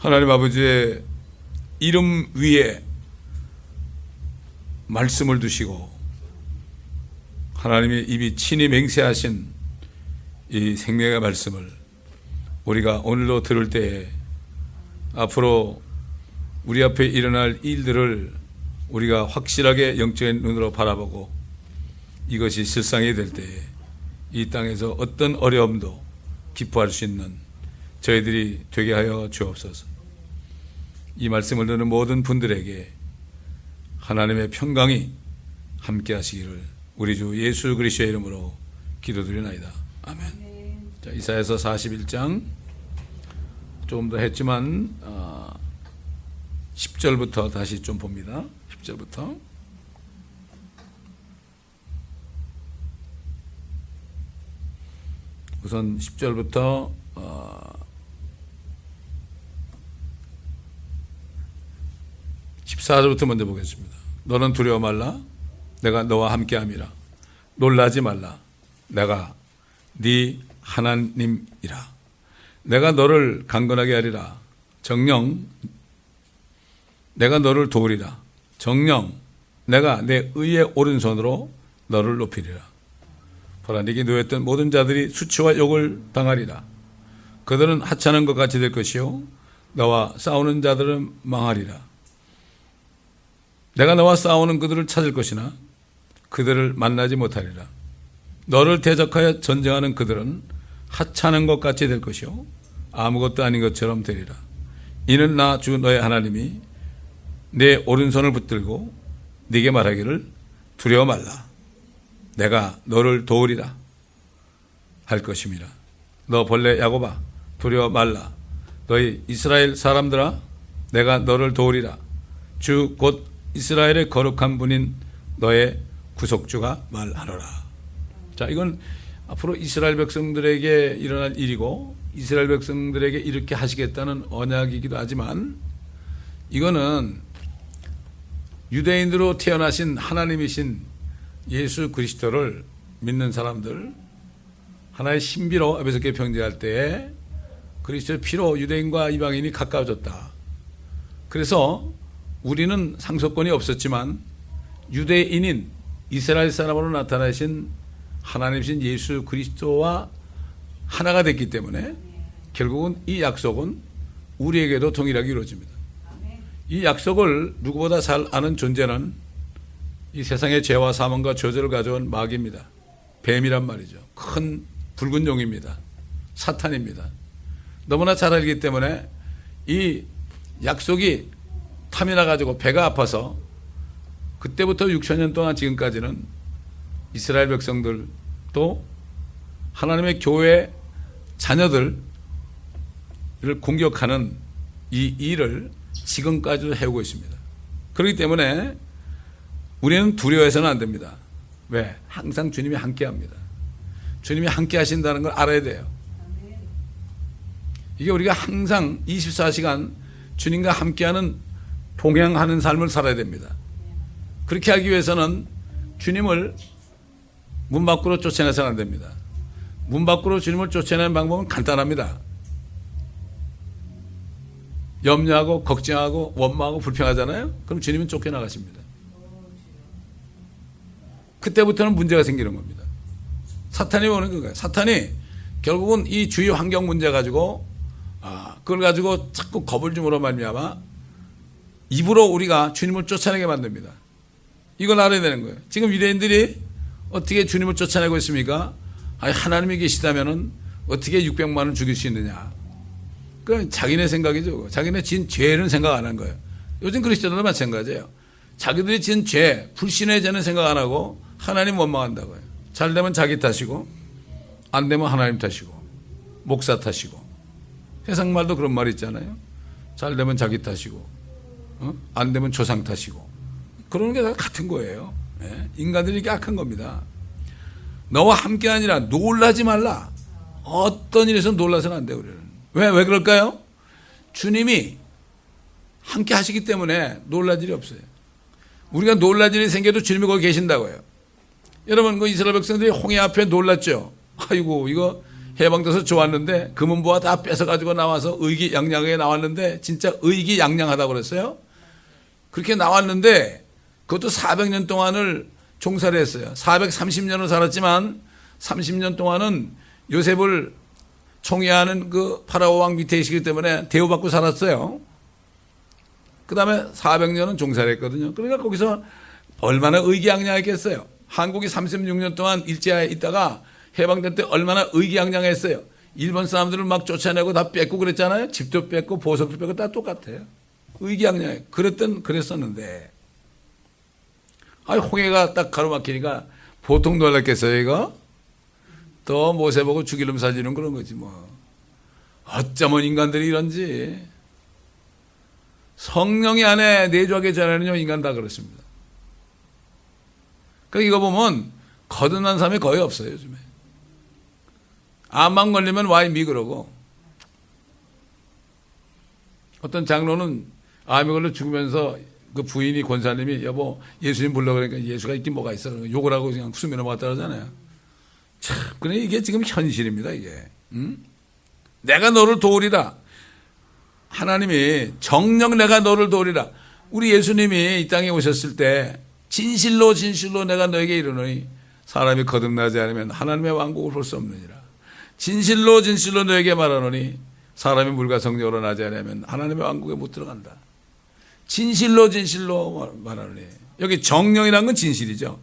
하나님 아버지의 이름 위에 말씀을 두시고 하나님의 입이 친히 맹세하신 이 생명의 말씀을 우리가 오늘도 들을 때에 앞으로 우리 앞에 일어날 일들을 우리가 확실하게 영적인 눈으로 바라보고 이것이 실상이 될 때에 이 땅에서 어떤 어려움도 기뻐할 수 있는 저희들이 되게 하여 주옵소서. 이 말씀을 듣는 모든 분들에게 하나님의 평강이 함께 하시기를 우리 주 예수 그리스도의 이름으로 기도드리나이다. 아멘. 자, 이사야서 41장 조금 더 했지만 10절부터 다시 좀 봅니다. 10절부터 우선 10절부터 14절부터 먼저 보겠습니다. 너는 두려워 말라. 내가 너와 함께함이라. 놀라지 말라. 내가 네 하나님이라. 내가 너를 강건하게 하리라. 정녕 내가 너를 도우리라. 정녕 내가 내 의의 오른손으로 너를 높이리라. 보라, 네게 놓였던 모든 자들이 수치와 욕을 당하리라. 그들은 하찮은 것 같이 될 것이요 너와 싸우는 자들은 망하리라. 내가 너와 싸우는 그들을 찾을 것이나 그들을 만나지 못하리라. 너를 대적하여 전쟁하는 그들은 하찮은 것 같이 될 것이요 아무것도 아닌 것처럼 되리라. 이는 나 주 너의 하나님이 내 오른손을 붙들고 네게 말하기를 두려워 말라. 내가 너를 도우리라 할 것임이라. 너 벌레 야곱아 두려워 말라. 너희 이스라엘 사람들아 내가 너를 도우리라. 주 곧 이스라엘의 거룩한 분인 너의 구속주가 말하노라. 자, 이건 앞으로 이스라엘 백성들에게 일어날 일이고 이스라엘 백성들에게 이렇게 하시겠다는 언약이기도 하지만 이거는 유대인으로 태어나신 하나님이신 예수 그리스도를 믿는 사람들, 하나의 신비로 에베소교회 평정할 때에 그리스도의 피로 유대인과 이방인이 가까워졌다. 그래서 우리는 상속권이 없었지만 유대인인 이스라엘 사람으로 나타나신 하나님이신 예수 그리스도와 하나가 됐기 때문에 결국은 이 약속은 우리에게도 동일하게 이루어집니다. 이 약속을 누구보다 잘 아는 존재는 이 세상의 죄와 사망과 저주를 가져온 마귀입니다. 뱀이란 말이죠. 큰 붉은 용입니다. 사탄입니다. 너무나 잘 알기 때문에 이 약속이 탐이 나가지고 배가 아파서 그때부터 6,000년 동안 지금까지는 이스라엘 백성들 또 하나님의 교회 자녀들을 공격하는 이 일을 지금까지도 해오고 있습니다. 그렇기 때문에 우리는 두려워해서는 안 됩니다. 왜? 항상 주님이 함께 합니다. 주님이 함께 하신다는 걸 알아야 돼요. 이게 우리가 항상 24시간 주님과 함께하는 동행하는 삶을 살아야 됩니다. 그렇게 하기 위해서는 주님을 문 밖으로 쫓아내서는 안 됩니다. 문 밖으로 주님을 쫓아내는 방법은 간단합니다. 염려하고 걱정하고 원망하고 불평하잖아요. 그럼 주님은 쫓겨나가십니다. 그때부터는 문제가 생기는 겁니다. 사탄이 오는 거예요. 사탄이 결국은 이 주위 환경 문제 가지고 그걸 가지고 자꾸 겁을 줌으로 말미암아 입으로 우리가 주님을 쫓아내게 만듭니다. 이걸 알아야 되는 거예요. 지금 유대인들이 어떻게 주님을 쫓아내고 있습니까? 아니, 하나님이 계시다면은 어떻게 600만 원 죽일 수 있느냐? 그건 자기네 생각이죠. 자기네 진 죄는 생각 안 한 거예요. 요즘 그리스도들도 마찬가지예요. 자기들이 진 죄, 불신의 죄는 생각 안 하고 하나님 원망한다고요. 잘 되면 자기 탓이고 안 되면 하나님 탓이고 목사 탓이고 세상 말도 그런 말 있잖아요. 잘 되면 자기 탓이고 안 되면 조상 탓이고 그러는 게 다 같은 거예요. 인간들이 이렇게 악한 겁니다. 너와 함께 아니라 놀라지 말라. 어떤 일에서 놀라서는 안 돼요. 우리는. 왜 그럴까요? 주님이 함께 하시기 때문에 놀랄 일이 없어요. 우리가 놀랄 일이 생겨도 주님이 거기 계신다고요. 여러분, 그 이스라엘 백성들이 홍해 앞에 놀랐죠. 아이고, 이거 해방돼서 좋았는데 금은보화 다 뺏어가지고 나와서 의기양양하게 나왔는데 진짜 의기양양하다고 그랬어요. 그렇게 나왔는데 그것도 400년 동안을 종살이 했어요. 430년을 살았지만 30년 동안은 요셉을 총애하는 그 파라오 왕 밑에 있기 때문에 대우받고 살았어요. 그 다음에 400년은 종살이 했거든요. 그러니까 거기서 얼마나 의기양양했겠어요. 한국이 36년 동안 일제하에 있다가 해방될 때 얼마나 의기양양했어요. 일본 사람들을 막 쫓아내고 다 뺏고 그랬잖아요. 집도 뺏고 보석도 뺏고 다 똑같아요. 의기양양해. 그랬었는데 홍해가 딱 가로막히니까 보통 놀랐겠어요, 이거? 또 모세 보고 죽이름 살지는 그런 거지 뭐. 어쩌면 인간들이 이런지. 성령이 안에 내주하기 전에는요, 인간 다 그렇습니다. 그러니까 이거 보면 거듭난 사람이 거의 없어요, 요즘에. 암만 걸리면 와이 그러고. 어떤 장로는 암이 걸려 죽으면서 그 부인이 권사님이 여보 예수님 불러 그러니까 예수가 있긴 뭐가 있어. 욕을 하고 그냥 숨이 넘어갔다 그러잖아요. 참, 그래 이게 지금 현실입니다, 이게. 응? 내가 너를 도우리라. 하나님이 정녕 내가 너를 도우리라. 우리 예수님이 이 땅에 오셨을 때 진실로 진실로 내가 너에게 이르노니 사람이 거듭나지 않으면 하나님의 왕국을 볼 수 없느니라. 진실로 진실로 너에게 말하노니 사람이 물과 성령으로 나지 않으면 하나님의 왕국에 못 들어간다. 진실로 진실로 말하노니. 여기 정령이라는 건 진실이죠.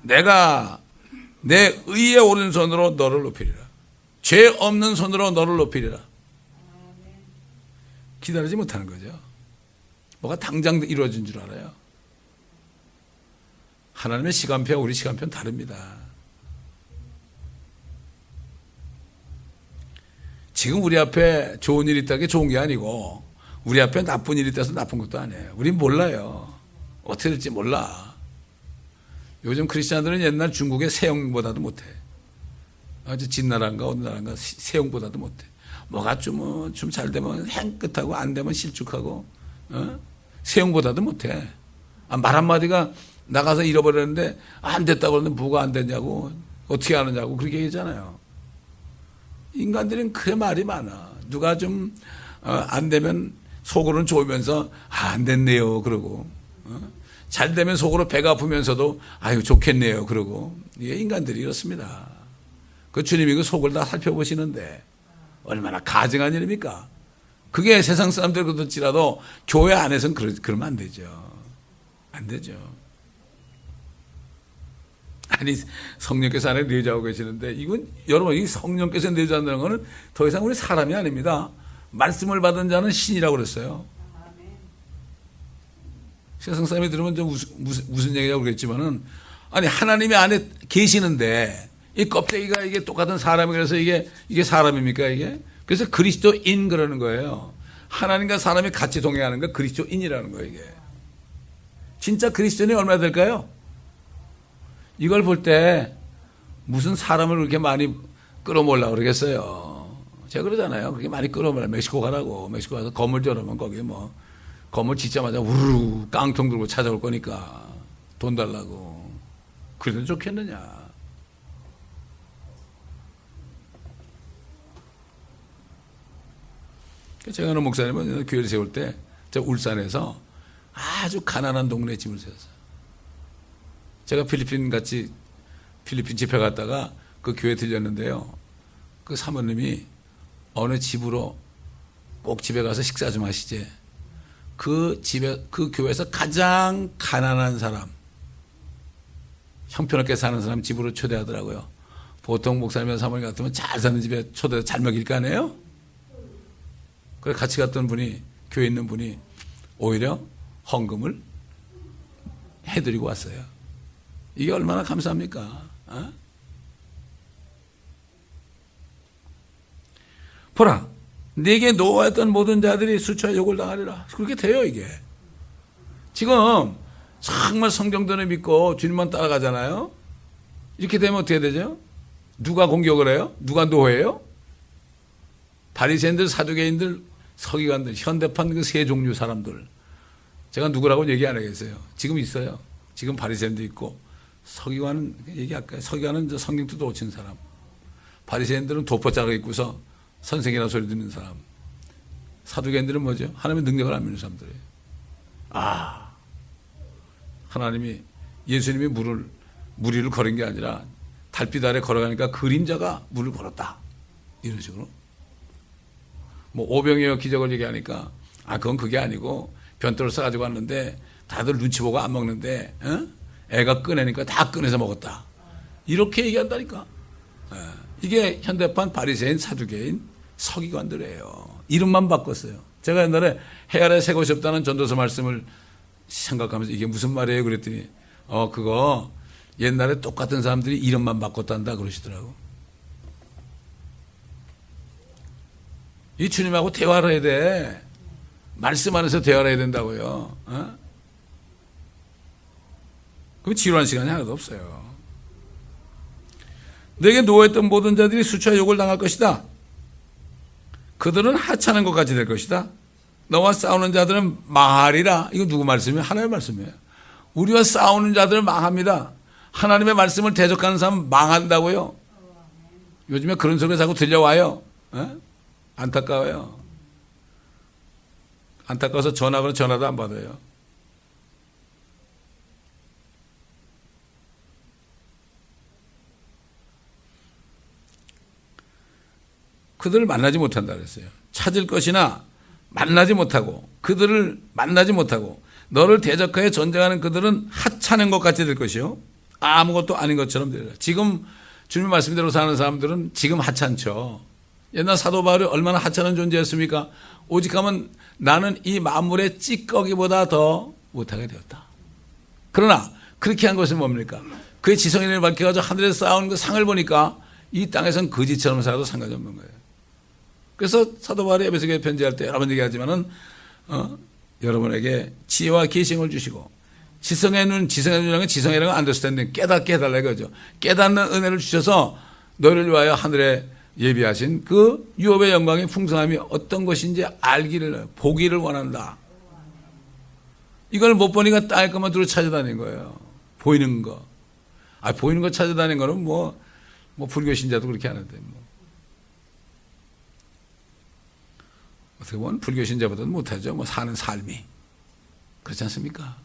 내가 내 의의 오른손으로 너를 높이리라. 죄 없는 손으로 너를 높이리라. 기다리지 못하는 거죠. 뭐가 당장 이루어진 줄 알아요. 하나님의 시간표와 우리 시간표는 다릅니다. 지금 우리 앞에 좋은 일이 있다는 게 좋은 게 아니고 우리 앞에 나쁜 일이 있다서 나쁜 것도 아니에요. 우린 몰라요. 어떻게 될지 몰라. 요즘 크리스찬들은 옛날 중국의 세형보다도 못해. 아주 진나라인가 어느 나라인가 세형보다도 못해. 뭐가 좀 잘 되면 행끝하고 안 되면 실축하고 세형보다도 못해. 말 한마디가 나가서 잃어버렸는데 안 됐다고 그러는데 뭐가 안 됐냐고 어떻게 하느냐고 그렇게 얘기하잖아요. 인간들은 그래 말이 많아. 누가 좀 안 되면 속으로는 좋으면서 안 됐네요 그러고 잘 되면 속으로 배가 아프면서도 아유 좋겠네요 그러고 이게 인간들이 이렇습니다. 그 주님이 그 속을 다 살펴보시는데 얼마나 가증한 일입니까? 그게 세상 사람들 그렇지라도 교회 안에서는 그러면 안 되죠. 안 되죠. 아니 성령께서 안에 내주하고 계시는데 이건 여러분 이 성령께서 내주한다는 것은 더 이상 우리 사람이 아닙니다. 말씀을 받은 자는 신이라고 그랬어요. 세상 사람이 들으면 좀 무슨 얘기냐고 그랬지만은 아니 하나님이 안에 계시는데 이 껍데기가 이게 똑같은 사람이 그래서 이게 사람입니까 이게? 그래서 그리스도인 그러는 거예요. 하나님과 사람이 같이 동행하는 거 그리스도인이라는 거예요 이게. 진짜 그리스도인이 얼마나 될까요? 이걸 볼 때 무슨 사람을 그렇게 많이 끌어모으려고 그러겠어요. 제가 그러잖아요. 그렇게 많이 끌어모으려 멕시코 가라고. 멕시코 가서 건물 들어오면 거기 뭐 건물 짓자마자 우르르 깡통 들고 찾아올 거니까 돈 달라고. 그래도 좋겠느냐. 제가 아는 목사님은 교회를 세울 때 제가 울산에서 아주 가난한 동네에 집을 세웠어요. 제가 필리핀 집회 갔다가 그 교회 들렸는데요. 그 사모님이 어느 집으로 꼭 집에 가서 식사 좀 하시지. 그 교회에서 가장 가난한 사람, 형편없게 사는 사람 집으로 초대하더라고요. 보통 목사님이나 사모님 같으면 잘 사는 집에 초대해서 잘 먹일 거 아니에요? 그래 같이 갔던 분이 교회에 있는 분이 오히려 헌금을 해드리고 왔어요. 이게 얼마나 감사합니까? 보라, 네게 노하였던 모든 자들이 수초에 욕을 당하리라. 그렇게 돼요 이게. 지금 정말 성경대로 믿고 주님만 따라가잖아요. 이렇게 되면 어떻게 되죠? 누가 공격을 해요? 누가 노예요? 바리새인들, 사두개인들, 서기관들, 현대판 그 세 종류 사람들. 제가 누구라고 얘기 안 하겠어요. 지금 있어요. 지금 바리새인도 있고 서기관은 얘기할까요? 서기관은 성경 뜻도 못 친 사람. 바리새인들은 도포자를 입고서 선생이라는 소리 듣는 사람. 사두개인들은 뭐죠? 하나님의 능력을 안 믿는 사람들이에요. 하나님이 예수님이 물 위를 걸은 게 아니라 달빛 아래 걸어가니까 그림자가 물을 걸었다. 이런 식으로. 뭐 오병이어 기적을 얘기하니까 그건 그게 아니고 변토를 싸가지고 왔는데 다들 눈치 보고 안 먹는데 애가 꺼내니까 다 꺼내서 먹었다. 이렇게 얘기한다니까. 이게 현대판 바리새인 사두개인 서기관들이에요. 이름만 바꿨어요. 제가 옛날에 해 아래 새 곳이 없다는 전도서 말씀을 생각하면서 이게 무슨 말이에요 그랬더니 그거 옛날에 똑같은 사람들이 이름만 바꿨단다 그러시더라고. 이 주님하고 대화를 해야 돼. 말씀 안에서 대화를 해야 된다고요. 그럼 지루한 시간이 하나도 없어요. 내게 누워있던 모든 자들이 수치와 욕을 당할 것이다. 그들은 하찮은 것 같이 될 것이다. 너와 싸우는 자들은 망하리라. 이거 누구 말씀이에요? 하나님의 말씀이에요. 우리와 싸우는 자들은 망합니다. 하나님의 말씀을 대적하는 사람은 망한다고요. 요즘에 그런 소리가 자꾸 들려와요. 안타까워요. 안타까워서 전화도 안 받아요. 그들을 만나지 못한다 그랬어요. 찾을 것이나 만나지 못하고 그들을 만나지 못하고 너를 대적하여 전쟁하는 그들은 하찮은 것 같이 될 것이요. 아무것도 아닌 것처럼 되리라. 지금 주님 말씀대로 사는 사람들은 지금 하찮죠. 옛날 사도 바울이 얼마나 하찮은 존재였습니까? 오직 하면 나는 이 만물의 찌꺼기보다 더 못하게 되었다. 그러나 그렇게 한 것은 뭡니까? 그의 지성인을 밝혀가지고 하늘에서 쌓아온 그 상을 보니까 이 땅에선 거지처럼 살아도 상관이 없는 거예요. 그래서 사도 바울이 에베소교회 편지할 때 여러 번 얘기하지만은 여러분에게 지혜와 계시를 주시고 지성의 눈, 지성의 눈이라는 건 지성이라는 건 안더스탠딩 깨닫게 해달라 이거죠. 깨닫는 은혜를 주셔서 너를 위하여 하늘에 예비하신 그 유업의 영광의 풍성함이 어떤 것인지 알기를 보기를 원한다. 이걸 못 보니까 땅의 것만 두루 찾아다닌 거예요. 보이는 거. 보이는 거 찾아다니는 거는 뭐 불교 신자도 그렇게 하는데 어떻게 보면 불교 신자보다는 못하죠. 사는 삶이. 그렇지 않습니까?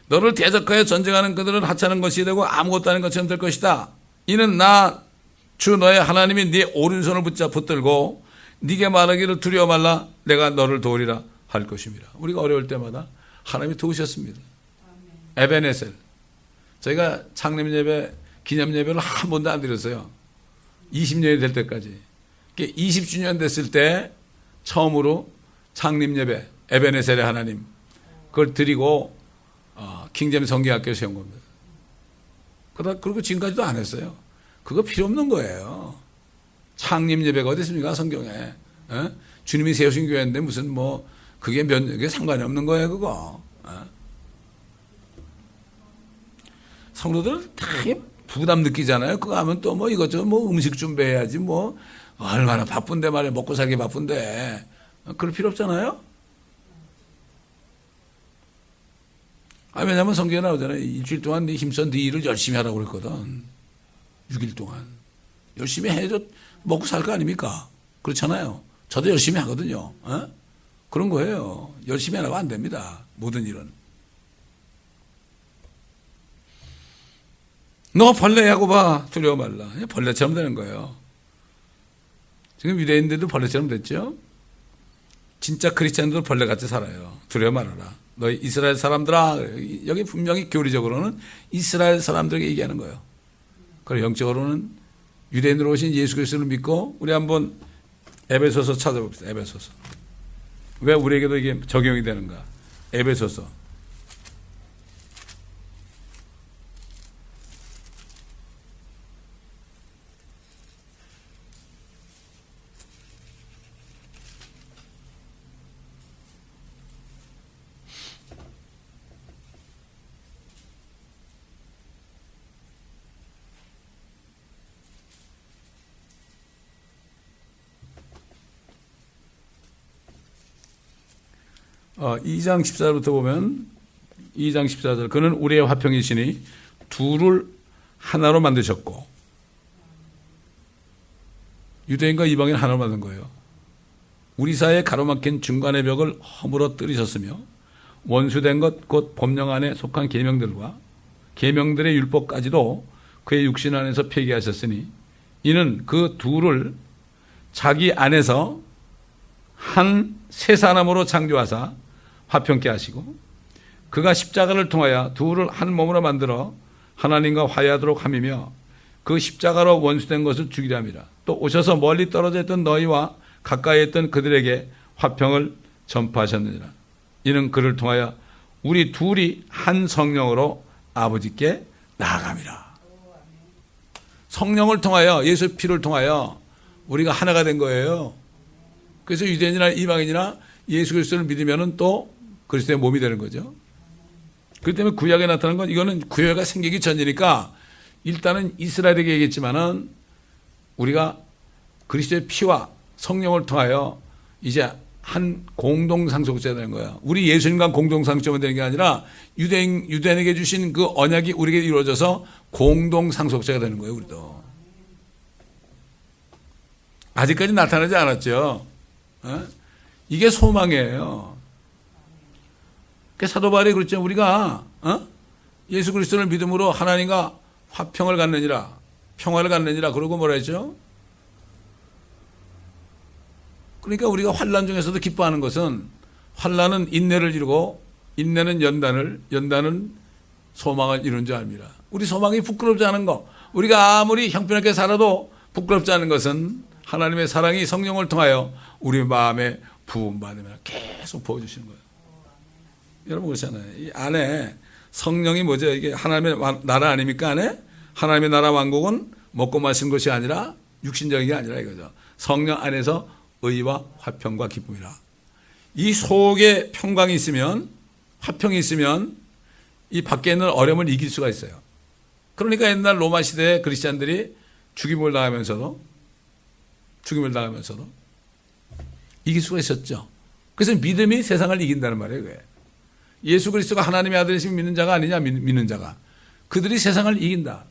너를 대적하여 전쟁하는 그들은 하찮은 것이 되고 아무것도 아닌 것처럼 될 것이다. 이는 나 주 너의 하나님이 네 오른손을 붙들고 네게 말하기를 두려워 말라 내가 너를 도우리라 할 것입니다. 우리가 어려울 때마다 하나님이 도우셨습니다. 에베네셀. 저희가 창립 예배, 기념 예배를 한 번도 안 드렸어요. 20년이 될 때까지. 20주년 됐을 때 처음으로 창립 예배, 에베네셀의 하나님 그걸 드리고 킹제임스 성경학교를 세운 겁니다. 그리고 지금까지도 안 했어요. 그거 필요 없는 거예요. 창립 예배가 어디 있습니까? 성경에. 주님이 세우신 교회인데 무슨 그게 상관이 없는 거예요, 그거. 성도들은 다 부담 느끼잖아요. 그거 하면 또 이것저것 음식 준비해야지 얼마나 바쁜데 말이야. 먹고 살기 바쁜데. 그럴 필요 없잖아요. 왜냐면 성경에 나오잖아요. 일주일 동안 네 힘써 네 일을 열심히 하라고 그랬거든. 6일 동안. 열심히 해줘 먹고 살 거 아닙니까? 그렇잖아요. 저도 열심히 하거든요. 그런 거예요. 열심히 하라고 안 됩니다. 모든 일은. 너 벌레하고 봐. 두려워 말라. 벌레처럼 되는 거예요. 지금 유대인들도 벌레처럼 됐죠? 진짜 크리스찬들도 벌레같이 살아요. 두려워 말아라. 너희 이스라엘 사람들아. 여기 분명히 교리적으로는 이스라엘 사람들에게 얘기하는 거예요. 그리고 영적으로는 유대인으로 오신 예수 그리스도를 믿고 우리 한번 에베소서 찾아봅시다. 에베소서. 왜 우리에게도 이게 적용이 되는가? 에베소서. 어, 2장 14절부터 보면 2장 14절. 그는 우리의 화평이시니 둘을 하나로 만드셨고, 유대인과 이방인 하나로 만든 거예요. 우리 사이에 가로막힌 중간의 벽을 허물어 뚫으셨으며 원수된 것 곧 법령 안에 속한 계명들과 계명들의 율법까지도 그의 육신 안에서 폐기하셨으니 이는 그 둘을 자기 안에서 한 새 사람으로 창조하사 화평케 하시고 그가 십자가를 통하여 둘을 한 몸으로 만들어 하나님과 화해하도록 함이며 그 십자가로 원수된 것을 죽이려 함이라. 또 오셔서 멀리 떨어져 있던 너희와 가까이 있던 그들에게 화평을 전파하셨느니라. 이는 그를 통하여 우리 둘이 한 성령으로 아버지께 나아감이라. 성령을 통하여, 예수 피를 통하여 우리가 하나가 된 거예요. 그래서 유대인이나 이방인이나 예수 그리스도를 믿으면 또 그리스도의 몸이 되는 거죠. 그렇기 때문에 구약에 나타난 건 이거는 구약이 생기기 전이니까 일단은 이스라엘에게 얘기했지만은 우리가 그리스도의 피와 성령을 통하여 이제 한 공동 상속자가 되는 거야. 우리 예수님과 공동 상속자가 되는 게 아니라 유대인에게 주신 그 언약이 우리에게 이루어져서 공동 상속자가 되는 거예요, 우리도. 아직까지 나타나지 않았죠. 이게 소망이에요. 사도 바울이 그랬죠. 우리가 예수 그리스도를 믿음으로 하나님과 화평을 갖느니라, 평화를 갖느니라. 그러고 뭐라 했죠? 그러니까 우리가 환난 중에서도 기뻐하는 것은 환난은 인내를 이루고 인내는 연단은 소망을 이룬 줄 압니다. 우리 소망이 부끄럽지 않은 거, 우리가 아무리 형편없게 살아도 부끄럽지 않은 것은 하나님의 사랑이 성령을 통하여 우리 마음에 부음받으면 계속 부어주시는 거예요. 여러분 그렇잖아요. 이 안에 성령이 뭐죠? 이게 하나님의 나라 아닙니까? 안에 하나님의 나라 왕국은 먹고 마시는 것이 아니라 육신적인 게 아니라 이거죠. 성령 안에서 의와 화평과 기쁨이라. 이 속에 평강이 있으면, 화평이 있으면 이 밖에 있는 어려움을 이길 수가 있어요. 그러니까 옛날 로마 시대에 그리스찬들이 죽임을 당하면서도 이길 수가 있었죠. 그래서 믿음이 세상을 이긴다는 말이에요. 그게. 예수 그리스도가 하나님의 아들이시면 믿는 자가 아니냐, 믿는 자가. 그들이 세상을 이긴다.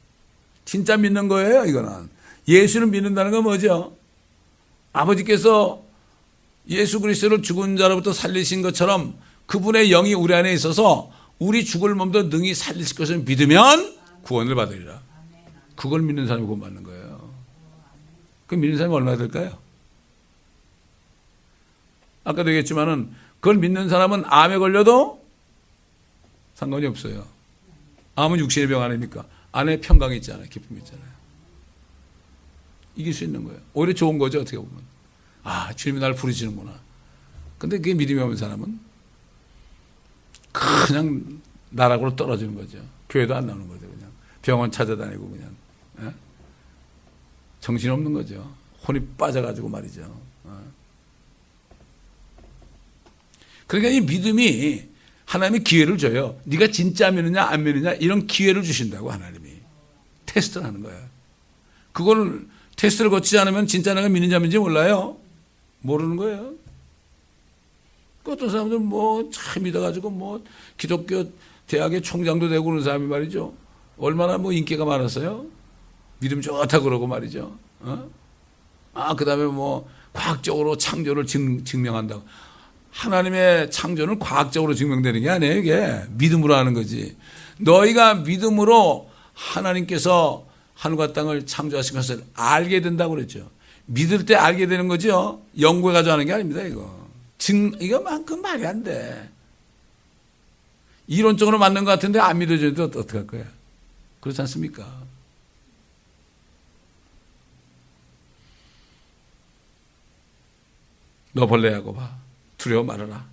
진짜 믿는 거예요, 이거는. 예수를 믿는다는 건 뭐죠? 아버지께서 예수 그리스도를 죽은 자로부터 살리신 것처럼 그분의 영이 우리 안에 있어서 우리 죽을 몸도 능히 살리실 것을 믿으면 구원을 받으리라. 그걸 믿는 사람이 구원 받는 거예요. 그 믿는 사람이 얼마나 될까요? 아까도 얘기했지만은 그걸 믿는 사람은 암에 걸려도 상관이 없어요. 암은 육신의 병 아닙니까? 안에 평강이 있잖아요. 기쁨이 있잖아요. 이길 수 있는 거예요. 오히려 좋은 거죠, 어떻게 보면. 아, 주님이 나를 부르시는구나. 근데 그게 믿음이 없는 사람은 그냥 나락으로 떨어지는 거죠. 교회도 안 나오는 거죠. 그냥 병원 찾아다니고 그냥. 예? 정신없는 거죠. 혼이 빠져가지고 말이죠. 그러니까 이 믿음이 하나님이 기회를 줘요. 네가 진짜 믿느냐 안 믿느냐 이런 기회를 주신다고 하나님이. 테스트를 하는 거예요. 그거를 테스트를 거치지 않으면 진짜 내가 믿는지 안 믿는지 몰라요. 모르는 거예요. 그 어떤 사람들은 뭐 참 믿어가지고 뭐 기독교 대학의 총장도 되고 그런 사람이 말이죠. 얼마나 뭐 인기가 많았어요. 믿음 좋다 그러고 말이죠. 그 다음에 뭐 과학적으로 창조를 증명한다고. 하나님의 창조는 과학적으로 증명되는 게 아니에요. 이게 믿음으로 하는 거지. 너희가 믿음으로 하나님께서 하늘과 땅을 창조하신 것을 알게 된다고 그랬죠. 믿을 때 알게 되는 거죠. 연구해가지고 하는 게 아닙니다. 이거만큼 말이 안 돼. 이론적으로 맞는 것 같은데 안 믿어져도 어떡할 거야. 그렇지 않습니까? 너 벌레하고 봐. 두려워 말아라.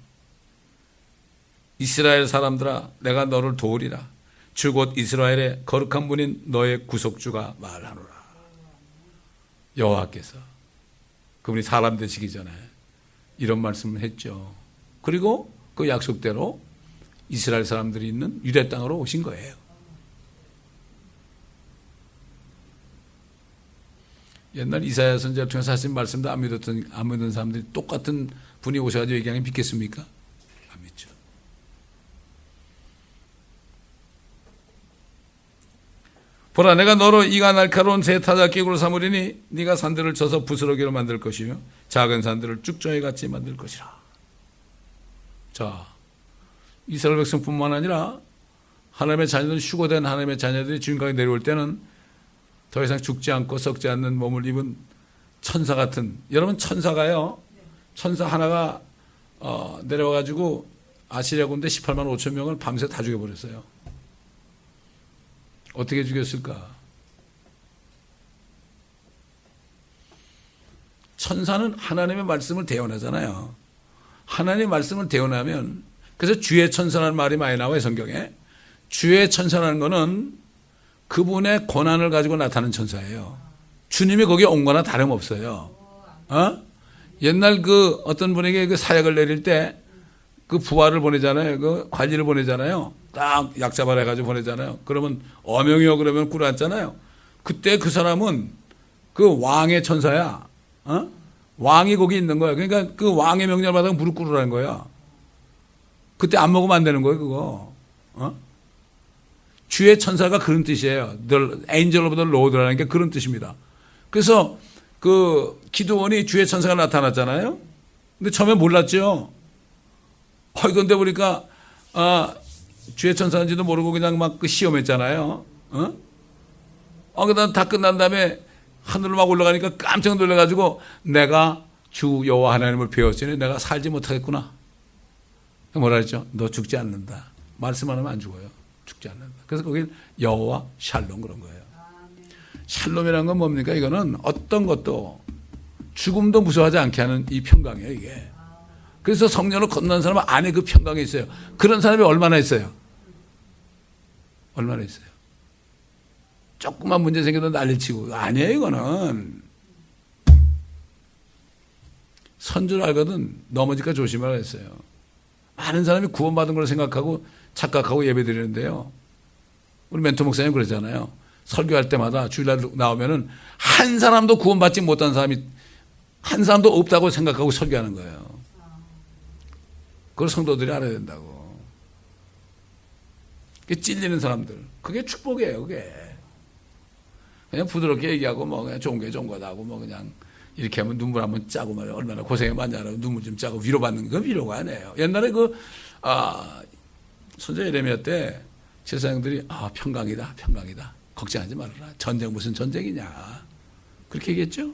이스라엘 사람들아, 내가 너를 도우리라. 주 곧 이스라엘의 거룩한 분인 너의 구속주가 말하노라. 여호와께서 그분이 사람 되시기 전에 이런 말씀을 했죠. 그리고 그 약속대로 이스라엘 사람들이 있는 유대 땅으로 오신 거예요. 옛날 이사야 선지자를 통해서 하신 말씀도 안 믿던 사람들이 똑같은 분이 오셔가지고 얘기하면 믿겠습니까? 안 믿죠. 보라, 내가 너로 이가 날카로운 새 타작기구로 삼으리니 네가 산들을 쳐서 부스러기로 만들 것이며 작은 산들을 쭉정이 같이 만들 것이라. 자, 이스라엘 백성뿐만 아니라 하나님의 자녀들, 휴거된 하나님의 자녀들이 주인강에 내려올 때는 더 이상 죽지 않고 썩지 않는 몸을 입은 천사 같은, 여러분 천사가요, 천사 하나가 내려와가지고 아시리아 군대 18만 5천 명을 밤새 다 죽여버렸어요. 어떻게 죽였을까? 천사는 하나님의 말씀을 대언하잖아요. 하나님의 말씀을 대언하면, 그래서 주의 천사라는 말이 많이 나와요, 성경에. 주의 천사라는 거는 그분의 권한을 가지고 나타나는 천사예요. 주님이 거기에 온 거나 다름없어요. 옛날 그 어떤 분에게 그 사약을 내릴 때 그 부하를 보내잖아요. 그 관리를 보내잖아요. 딱 약 잡아라 해가지고 보내잖아요. 그러면 어명이요 그러면 꿇어앉잖아요. 그때 그 사람은 그 왕의 천사야. 왕이 거기 있는 거야. 그러니까 그 왕의 명령을 받으면 무릎 꿇으라는 거야. 그때 안 먹으면 안 되는 거예요, 그거. 주의 천사가 그런 뜻이에요. The angel of the Lord라는 게 그런 뜻입니다. 그래서 그 기드온이 주의 천사가 나타났잖아요. 근데 처음에 몰랐죠. 근데 보니까 주의 천사인지도 모르고 그냥 막 그 시험했잖아요. 그다음 다 끝난 다음에 하늘로 막 올라가니까 깜짝 놀라가지고 내가 주 여호와 하나님을 배웠으니 내가 살지 못하겠구나. 뭐라 했죠? 너 죽지 않는다. 말씀 안 하면 안 죽어요. 죽지 않는다. 그래서 거기 여호와 샬롬 그런 거예요. 샬롬이라는 건 뭡니까? 이거는 어떤 것도 죽음도 무서워하지 않게 하는 이 평강이에요, 이게. 그래서 성령을 건넌 사람은 안에 그 평강이 있어요. 그런 사람이 얼마나 있어요? 얼마나 있어요? 조금만 문제 생겨도 난리치고. 아니에요, 이거는. 선줄 알거든 넘어질까 조심하라 했어요. 많은 사람이 구원받은 걸 생각하고 착각하고 예배 드리는데요. 우리 멘토 목사님 그러잖아요. 설교할 때마다 주일날 나오면은 한 사람도 구원받지 못한 사람이 한 사람도 없다고 생각하고 설교하는 거예요. 그걸 성도들이 알아야 된다고. 찔리는 사람들. 그게 축복이에요, 그게. 그냥 부드럽게 얘기하고 뭐 그냥 좋은 게 좋은 거다 하고 뭐 그냥 이렇게 하면 눈물 한번 짜고 말이야. 얼마나 고생이 많이 하라고 눈물 좀 짜고 위로받는 건 위로가 아니에요. 옛날에 선자 예레미야 때 제사장들이 평강이다, 평강이다. 걱정하지 말아라. 전쟁 무슨 전쟁이냐. 그렇게 얘기했죠.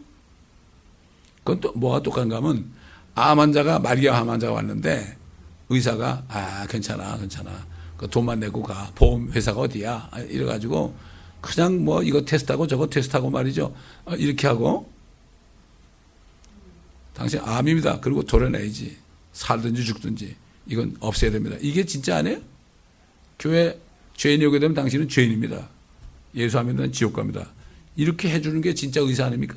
그건 또 뭐가 똑같은가 하면 암 환자가 말기암 암 환자가 왔는데 의사가 괜찮아, 괜찮아. 그 돈만 내고 가. 보험 회사가 어디야? 이래가지고 그냥 뭐 이거 테스트하고 저거 테스트하고 말이죠. 이렇게 하고 당신 암입니다. 그리고 도려내야지. 살든지 죽든지 이건 없애야 됩니다. 이게 진짜 아니에요? 교회 죄인이 오게 되면 당신은 죄인입니다. 예수하면 지옥 갑니다. 이렇게 해주는 게 진짜 의사 아닙니까?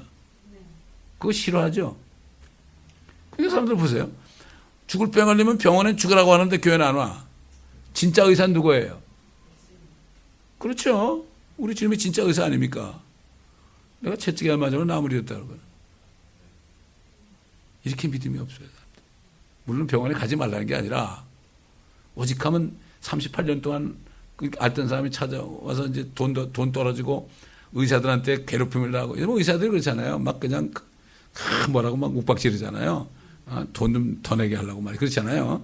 그거 싫어하죠? 그러니까 사람들 보세요. 죽을 병 걸리면 병원에 죽으라고 하는데 교회는 안 와. 진짜 의사는 누구예요? 그렇죠. 우리 주님이 진짜 의사 아닙니까? 내가 채찍에 얼마 전에 나무리였다고 그래요. 이렇게 믿음이 없어요. 물론 병원에 가지 말라는 게 아니라 오직 하면 38년 동안 알던 사람이 찾아와서 이제 돈 떨어지고 의사들한테 괴롭힘을 하고 이런 의사들이 그렇잖아요. 막 그냥 뭐라고 막 욱박지르잖아요. 돈 좀 더 내게 하려고 말이야. 그렇잖아요.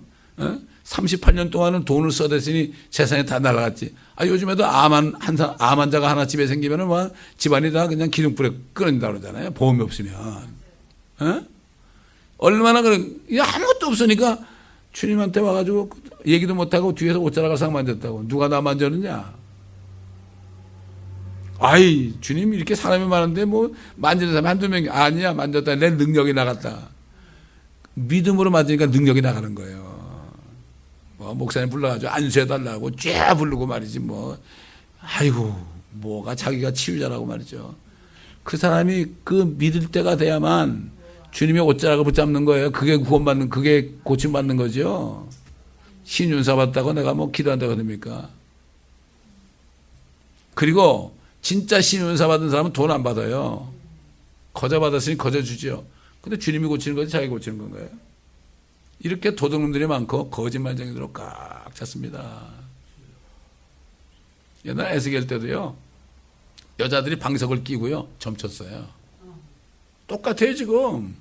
38년 동안은 돈을 써댔으니 재산이 다 날아갔지. 요즘에도 암 환자가 하나 집에 생기면은 뭐 집안이 다 그냥 기둥불에 끊어진다 그러잖아요. 보험이 없으면. 얼마나 아무것도 없으니까 주님한테 와가지고 얘기도 못하고 뒤에서 옷자락을 싹 만졌다고. 누가 나 만졌느냐? 주님 이렇게 사람이 많은데 뭐 만지는 사람이 한두 명이 아니야. 만졌다. 내 능력이 나갔다. 믿음으로 만지니까 능력이 나가는 거예요. 목사님 불러가지고 안수해달라고 쫙 부르고 말이지 뭐가 자기가 치유자라고 말이죠. 그 사람이 그 믿을 때가 돼야만 주님의 옷자락을 붙잡는 거예요. 그게 구원받는, 그게 고침받는 거죠. 신윤사 받다고 내가 기도한다고 됩니까? 그리고 진짜 신윤사 받은 사람은 돈 안 받아요. 거저 받았으니 거저 주죠. 근데 주님이 고치는 거지 자기가 고치는 건가요? 이렇게 도둑놈들이 많고 거짓말쟁이들로 꽉 찼습니다. 옛날 에스겔 때도요. 여자들이 방석을 끼고요. 점쳤어요. 똑같아요, 지금.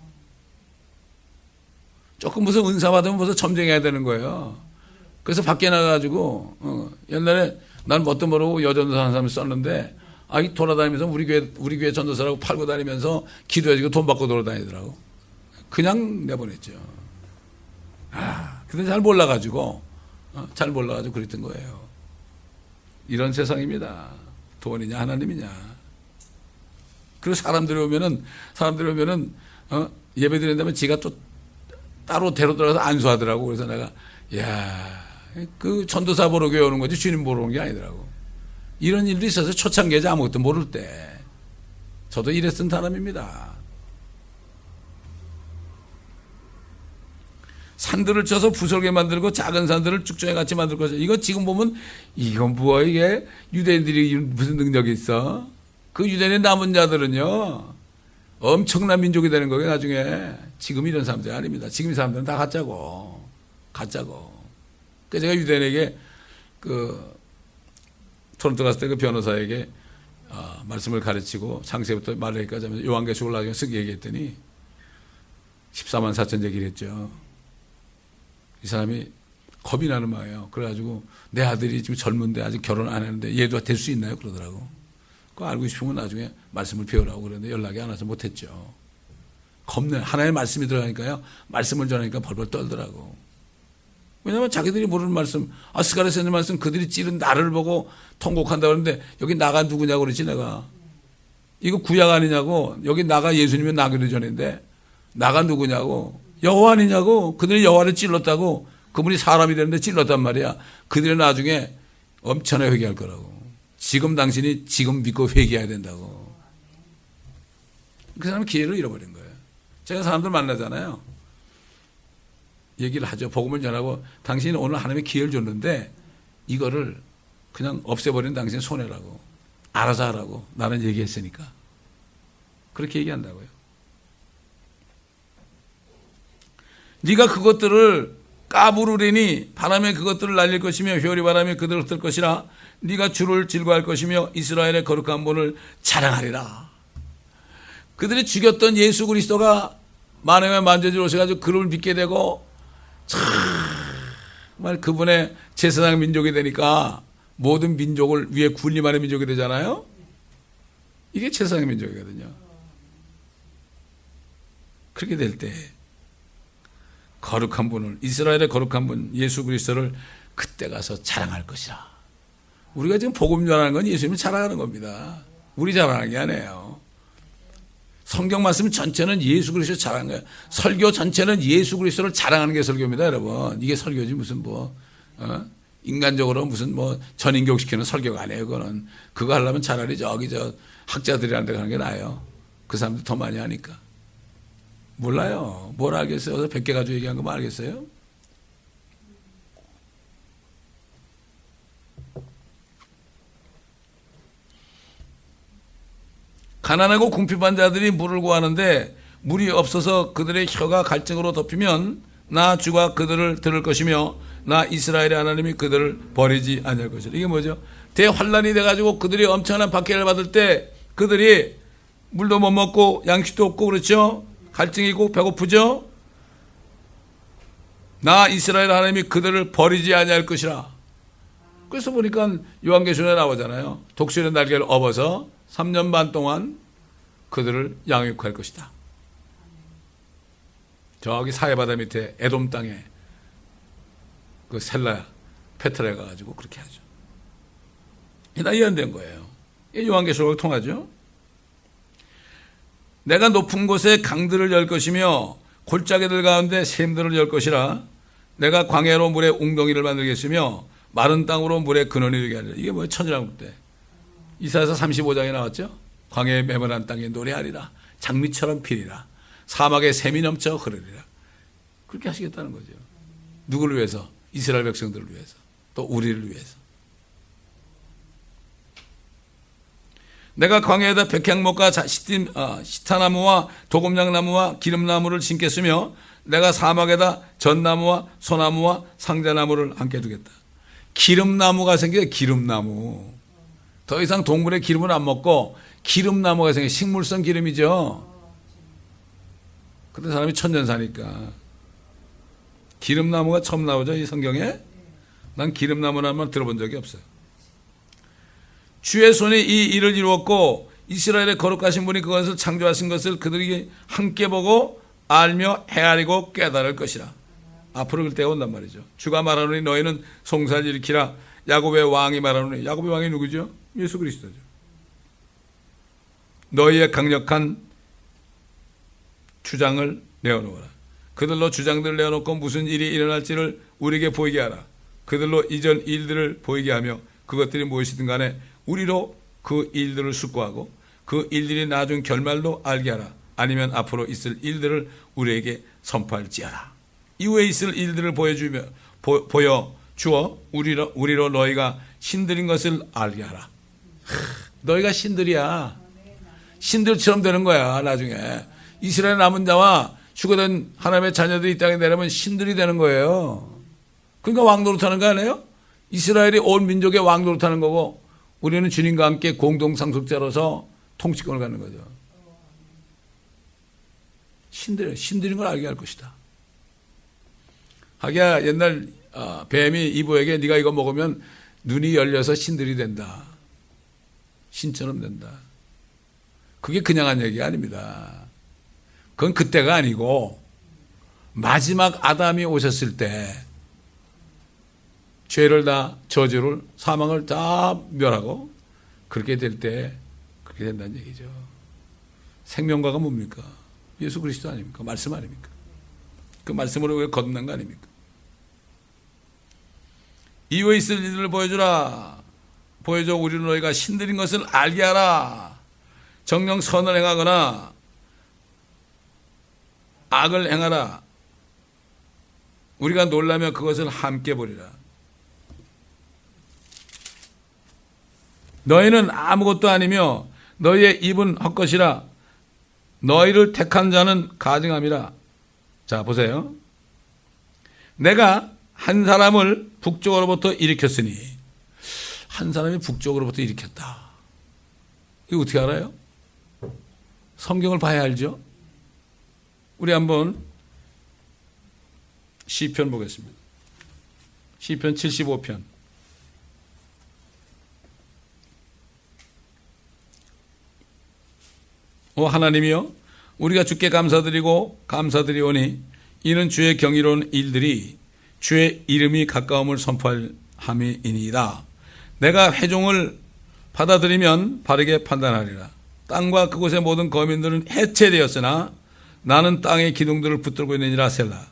조금 무슨 은사 받으면 무슨 점쟁해야 되는 거예요. 그래서 밖에 나가가지고, 옛날에 난 뭣도 모르고 여전도사 하는 사람을 썼는데, 이 돌아다니면서 우리 교회 전도사라고 팔고 다니면서 기도해주고 돈 받고 돌아다니더라고. 그냥 내보냈죠. 근데 잘 몰라가지고 그랬던 거예요. 이런 세상입니다. 돈이냐 하나님이냐. 그리고 사람들이 오면은 예배 드린다면 지가 또 따로 데려 들어가서 안수하더라고. 그래서 내가 그 전도사 보러 교회 오는 거지 주님 보러 오는 게 아니더라고. 이런 일도 있어서 초창기에 아무것도 모를 때 저도 이랬던 사람입니다. 산들을 쳐서 부설게 만들고 작은 산들을 쭉정이 같이 만들 것이다. 이거 지금 보면 이건 뭐야 이게 유대인들이 무슨 능력이 있어? 그 유대인의 남은 자들은요 엄청난 민족이 되는 거예요 나중에. 지금 이런 사람들이 아닙니다. 지금 이 사람들은 다 가짜고. 그래서 제가 유대인에게 토론토 갔을 때 그 변호사에게 말씀을 가르치고 창세부터 말레이까지 하면서 요한계시록을 나중에 쓱 얘기했더니 14만 4천 얘기를 했죠. 이 사람이 겁이 나는 거예요. 그래가지고 내 아들이 지금 젊은데 아직 결혼 안 했는데 얘도 될 수 있나요? 그러더라고. 그거 알고 싶으면 나중에 말씀을 배우라고 그랬는데 연락이 안 와서 못했죠. 겁내. 하나의 말씀이 들어가니까요. 말씀을 전하니까 벌벌 떨더라고. 왜냐하면 자기들이 모르는 말씀, 아스가랴서 있는 말씀 그들이 찌른 나를 보고 통곡한다고 그러는데 여기 나가 누구냐고 그러지 내가. 이거 구약 아니냐고. 여기 나가 예수님이 나기도 전인데 나가 누구냐고. 여호와 아니냐고. 그들이 여호와를 찔렀다고. 그분이 사람이 되는데 찔렀단 말이야. 그들이 나중에 엄청나게 회개할 거라고. 지금 당신이 지금 믿고 회개해야 된다고. 그 사람은 기회를 잃어버린 거예요. 제가 사람들 만나잖아요. 얘기를 하죠. 복음을 전하고 당신이 오늘 하나님의 기회를 줬는데 이거를 그냥 없애버리는 당신의 손해라고. 알아서 하라고. 나는 얘기했으니까. 그렇게 얘기한다고요. 네가 그것들을 까부르리니 바람에 그것들을 날릴 것이며 회오리 바람에 그들을 흩을 것이라. 네가 주를 즐거워할 것이며 이스라엘의 거룩한 분을 자랑하리라. 그들이 죽였던 예수 그리스도가 만행에 만져주러 오셔가지고 그를 믿게 되고 정말 그분의 제사장 민족이 되니까 모든 민족을 위에 군림하는 민족이 되잖아요. 이게 제사장 민족이거든요. 그렇게 될 때 거룩한 분을, 이스라엘의 거룩한 분 예수 그리스도를 그때 가서 자랑할 것이라. 우리가 지금 복음 전하는 건 예수님을 자랑하는 겁니다. 우리 자랑하는 게 아니에요. 성경 말씀 전체는 예수 그리스도를 자랑하는 거예요. 설교 전체는 예수 그리스도를 자랑하는 게 설교입니다, 여러분. 이게 설교지 무슨 인간적으로 무슨 전인교육시키는 설교가 아니에요, 그거는. 그거 하려면 차라리 저 학자들이라는 데 가는 게 나아요. 그 사람들 더 많이 하니까. 몰라요. 뭘 알겠어요? 어서 100개 가지고 얘기한 거만 알겠어요? 가난하고 궁핍한 자들이 물을 구하는데 물이 없어서 그들의 혀가 갈증으로 덮이면 나 주가 그들을 들을 것이며 나 이스라엘의 하나님이 그들을 버리지 않을 것이라. 이게 뭐죠? 대환란이 돼가지고 그들이 엄청난 박해를 받을 때 그들이 물도 못 먹고 양식도 없고 그렇죠? 갈증이고 배고프죠? 나 이스라엘 하나님이 그들을 버리지 아니할 것이라. 그래서 보니까 요한계시록에 나오잖아요. 독수리의 날개를 업어서 3년 반 동안 그들을 양육할 것이다. 저기 사해바다 밑에 에돔 땅에 그 셀라 페트라에 가가지고 그렇게 하죠. 다 예언된 거예요. 이 요한계시록을 통하죠. 내가 높은 곳에 강들을 열 것이며 골짜기들 가운데 샘들을 열 것이라. 내가 광야로 물의 웅덩이를 만들겠으며 마른 땅으로 물의 근원이 되게 하리라. 이게 뭐예요? 천지랑국 때 이사야서 35장에 나왔죠. 광야의 메마른 땅에 노래하리라. 장미처럼 피리라. 사막에 샘이 넘쳐 흐르리라. 그렇게 하시겠다는 거죠. 누구를 위해서? 이스라엘 백성들을 위해서. 또 우리를 위해서. 내가 광야에다 백향목과 시타나무와 도금냥나무와 기름나무를 심겠으며 내가 사막에다 전나무와 소나무와 상자나무를 함께 두겠다. 기름나무가 생겨요. 기름나무. 더 이상 동물의 기름을 안 먹고 기름나무가 생겨 식물성 기름이죠. 근데 사람이 천년 사니까 기름나무가 처음 나오죠, 이 성경에. 난 기름나무라는 말 들어본 적이 없어요. 주의 손이 이 일을 이루었고 이스라엘의 거룩하신 분이 그것을 창조하신 것을 그들이 함께 보고 알며 헤아리고 깨달을 것이라. 앞으로 그럴 때가 온단 말이죠. 주가 말하노니 너희는 송사를 일으키라. 야곱의 왕이 말하노니, 야곱의 왕이 누구죠? 예수 그리스도죠. 너희의 강력한 주장을 내어놓으라. 그들로 주장들을 내어놓고 무슨 일이 일어날지를 우리에게 보이게 하라. 그들로 이전 일들을 보이게 하며 그것들이 무엇이든 간에 우리로 그 일들을 숙고하고 그 일들이 나중 결말도 알게 하라. 아니면 앞으로 있을 일들을 우리에게 선포할지어다. 이후에 있을 일들을 보여주어 우리로 너희가 신들인 것을 알게 하라. 너희가 신들이야. 신들처럼 되는 거야. 나중에 이스라엘 남은 자와 휴거된 하나님의 자녀들이 이 땅에 내려면 신들이 되는 거예요. 그러니까 왕노릇하는 거 아니에요? 이스라엘이 온 민족의 왕노릇하는 거고 우리는 주님과 함께 공동상속자로서 통치권을 갖는 거죠. 신들인 걸 알게 할 것이다. 하기야 옛날 뱀이 이브에게 네가 이거 먹으면 눈이 열려서 신들이 된다. 신처럼 된다. 그게 그냥 한 얘기가 아닙니다. 그건 그때가 아니고 마지막 아담이 오셨을 때 죄를 다 저주를 사망을 다 멸하고 그렇게 될 때 그렇게 된다는 얘기죠. 생명과가 뭡니까? 예수 그리스도 아닙니까? 말씀 아닙니까? 그 말씀으로 왜 거듭난 거 아닙니까? 이후에 있을 일들을 보여주라. 보여줘 우리는 너희가 신들인 것을 알게 하라. 정녕 선을 행하거나 악을 행하라. 우리가 놀라며 그것을 함께 보리라. 너희는 아무것도 아니며 너희의 입은 헛것이라. 너희를 택한 자는 가증함이라. 자 보세요. 내가 한 사람을 북쪽으로부터 일으켰으니. 한 사람이 북쪽으로부터 일으켰다. 이거 어떻게 알아요? 성경을 봐야 알죠. 우리 한번 시편 보겠습니다. 시편 75편. 하나님이여 우리가 주께 감사드리고 감사드리오니 이는 주의 경이로운 일들이 주의 이름이 가까움을 선포할 함이니이다. 내가 회종을 받아들이면 바르게 판단하리라. 땅과 그곳의 모든 거민들은 해체되었으나 나는 땅의 기둥들을 붙들고 있느니라. 셀라.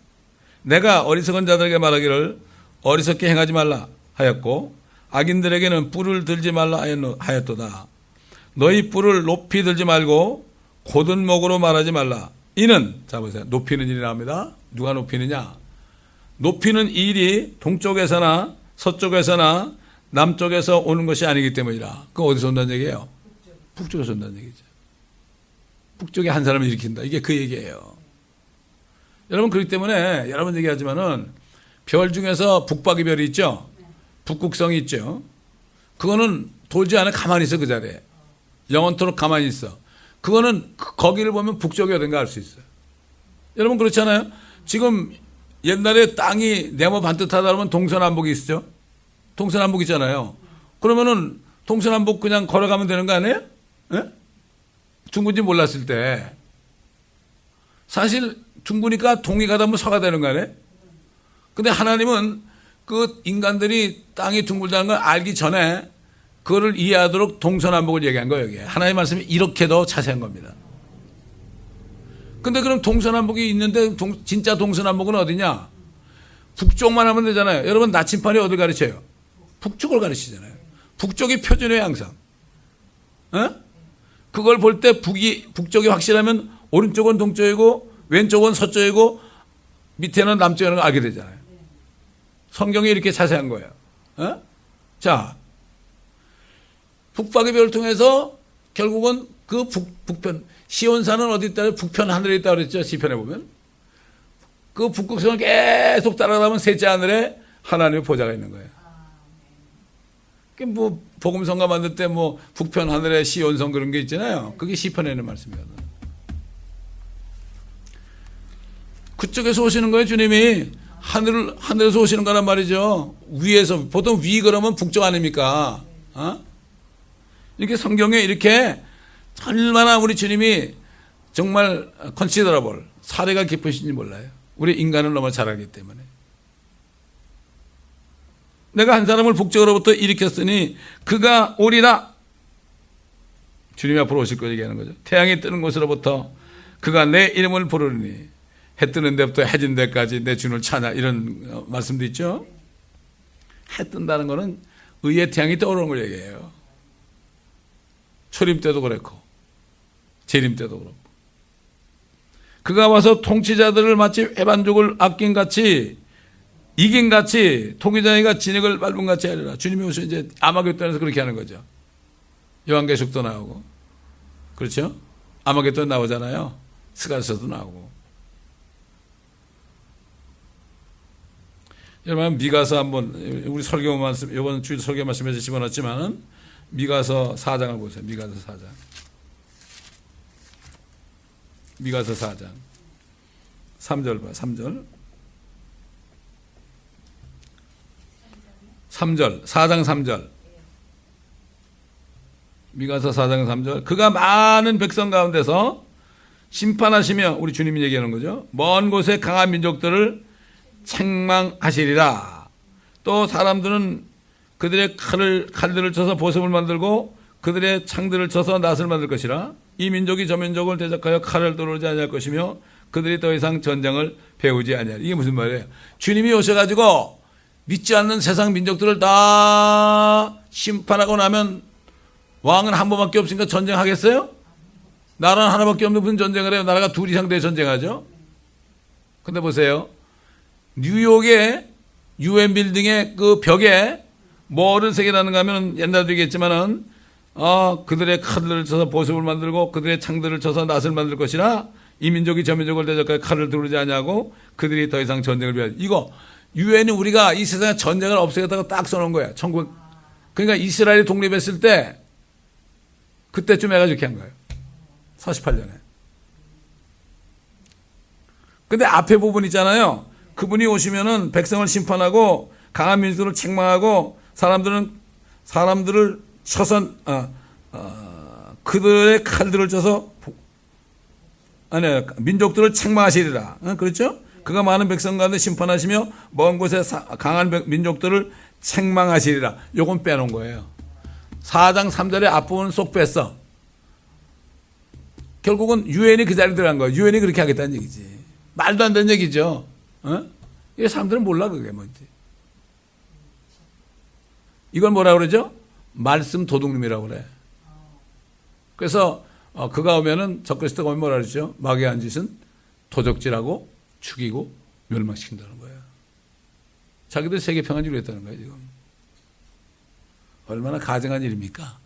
내가 어리석은 자들에게 말하기를 어리석게 행하지 말라 하였고 악인들에게는 뿔을 들지 말라 하였도다. 너희 뿔을 높이 들지 말고 곧은 목으로 말하지 말라. 이는 자 보세요. 높이는 일이 나옵니다. 누가 높이느냐? 높이는 일이 동쪽에서나 서쪽에서나 남쪽에서 오는 것이 아니기 때문이라. 그건 어디서 온다는 얘기예요? 북쪽에서 온다는 얘기죠. 북쪽에 한 사람을 일으킨다. 이게 그 얘기예요. 여러분 그렇기 때문에 여러 번 얘기하지만은 별 중에서 북박이 별이 있죠. 북극성이 있죠. 그거는 돌지 않아 가만히 있어 그 자리에. 영원토록 가만히 있어. 그거는 거기를 보면 북쪽이 어딘가 알 수 있어요. 여러분 그렇잖아요. 지금 옛날에 땅이 네모 반듯하다 그러면 동서남북이 있죠. 동서남북 있잖아요. 그러면은 동서남북 그냥 걸어가면 되는 거 아니에요? 예? 둥근지 몰랐을 때 사실 둥그니까 동이 가다 보면 서가 되는 거 아니에요? 근데 하나님은 그 인간들이 땅이 둥글다는 걸 알기 전에 그거를 이해하도록 동서남북을 얘기한 거예요. 여기에. 하나님의 말씀이 이렇게 더 자세한 겁니다. 근데 그럼 동서남북이 있는데 진짜 동서남북은 어디냐? 북쪽만 하면 되잖아요. 여러분 나침판이 어딜 가르쳐요? 북쪽을 가르치잖아요. 북쪽이 표준이에요 항상. 어? 그걸 볼 때 북쪽이 확실하면 오른쪽은 동쪽이고 왼쪽은 서쪽이고 밑에는 남쪽이라는 걸 알게 되잖아요. 성경이 이렇게 자세한 거예요. 어? 자, 북박의 별을 통해서 결국은 그 북편 시온산은 어디 있다? 북편 하늘에 있다 그랬죠. 시편에 보면 그 북극성을 계속 따라가면 셋째 하늘에 하나님의 보좌가 있는 거예요. 뭐 복음성가 만들 때 뭐 북편 하늘의 시온성 그런 게 있잖아요. 그게 시편에 있는 말씀이거든. 그쪽에서 오시는 거예요. 주님이 하늘에서 오시는 거란 말이죠. 위에서, 보통 위 그러면 북쪽 아닙니까? 이렇게 성경에 이렇게 얼마나 우리 주님이 정말 considerable, 사례가 깊으신지 몰라요. 우리 인간을 너무 잘 알기 때문에. 내가 한 사람을 북쪽으로부터 일으켰으니 그가 오리라. 주님이 앞으로 오실 거 얘기하는 거죠. 태양이 뜨는 곳으로부터 그가 내 이름을 부르니 해 뜨는 데부터 해진 데까지 내 주를 찾아, 이런 말씀도 있죠. 해 뜬다는 거는 의의 태양이 떠오르는 걸 얘기해요. 초림 때도 그렇고 재림 때도 그렇고. 그가 와서 통치자들을 마치 회반족을 아낀 같이, 이긴 같이, 통치자가 진액을 밟은 같이 하리라. 주님이 오셔서 이제 아마겟돈에서 그렇게 하는 거죠. 요한계시록도 나오고, 그렇죠? 아마겟돈 나오잖아요. 스가랴서도 나오고. 여러분, 미가서 한번, 우리 설교 말씀, 이번 주 설교 말씀에서 집어넣었지만은 미가서 4장을 보세요. 미가서 4장. 미가서 4장 3절 봐. 3절 4장 3절. 미가서 4장 3절. 그가 많은 백성 가운데서 심판하시며, 우리 주님이 얘기하는 거죠. 먼 곳의 강한 민족들을 책망하시리라. 또 사람들은 그들의 칼들을 쳐서 보습을 만들고 그들의 창들을 쳐서 낫을 만들 것이라. 이 민족이 저 민족을 대적하여 칼을 들어오지 아니할 것이며 그들이 더 이상 전쟁을 배우지 아니하리라. 이게 무슨 말이에요? 주님이 오셔가지고 믿지 않는 세상 민족들을 다 심판하고 나면 왕은 한 번밖에 없으니까 전쟁하겠어요? 나라는 하나밖에 없는데 무슨 전쟁을 해요? 나라가 둘 이상 돼 전쟁하죠? 근데 보세요. 뉴욕의 UN 빌딩의 그 벽에 뭐를 새겨놨는가 하면 옛날도 얘기했지만은 그들의 칼들을 쳐서 보습을 만들고 그들의 창들을 쳐서 낫을 만들 것이라. 이 민족이 저 민족을 대적하여 칼을 두르지 아니하고 그들이 더 이상 전쟁을 배우지. 이거 유엔이 우리가 이 세상에 전쟁을 없애겠다고 딱 써놓은 거야. 그러니까 이스라엘이 독립했을 때 그때쯤 해가지고 이렇게 한 거예요. 48년에. 근데 앞에 부분 있잖아요. 그분이 오시면은 백성을 심판하고 강한 민족들을 책망하고 사람들을 쳐서 그들의 칼들을 쳐서 민족들을 책망하시리라. 그렇죠? 그가 많은 백성 가운데 심판하시며 먼 곳에 강한 민족들을 책망하시리라. 요건 빼놓은 거예요. 4장 3절의 앞부분 쏙 뺐어. 결국은 유엔이 그 자리에 들어간 거예요. 유엔이 그렇게 하겠다는 얘기지. 말도 안 되는 얘기죠. 이 사람들은 몰라 그게 뭔지. 이걸 뭐라고 그러죠? 말씀 도둑님이라고 그래. 그래서 그가 오면은 적그리스도가 오면 뭐라 그러죠? 마귀의 한 짓은 도적질하고 죽이고 멸망시킨다는 거예요. 자기들 세계 평안을 위했다는 거예요 지금. 얼마나 가증한 일입니까?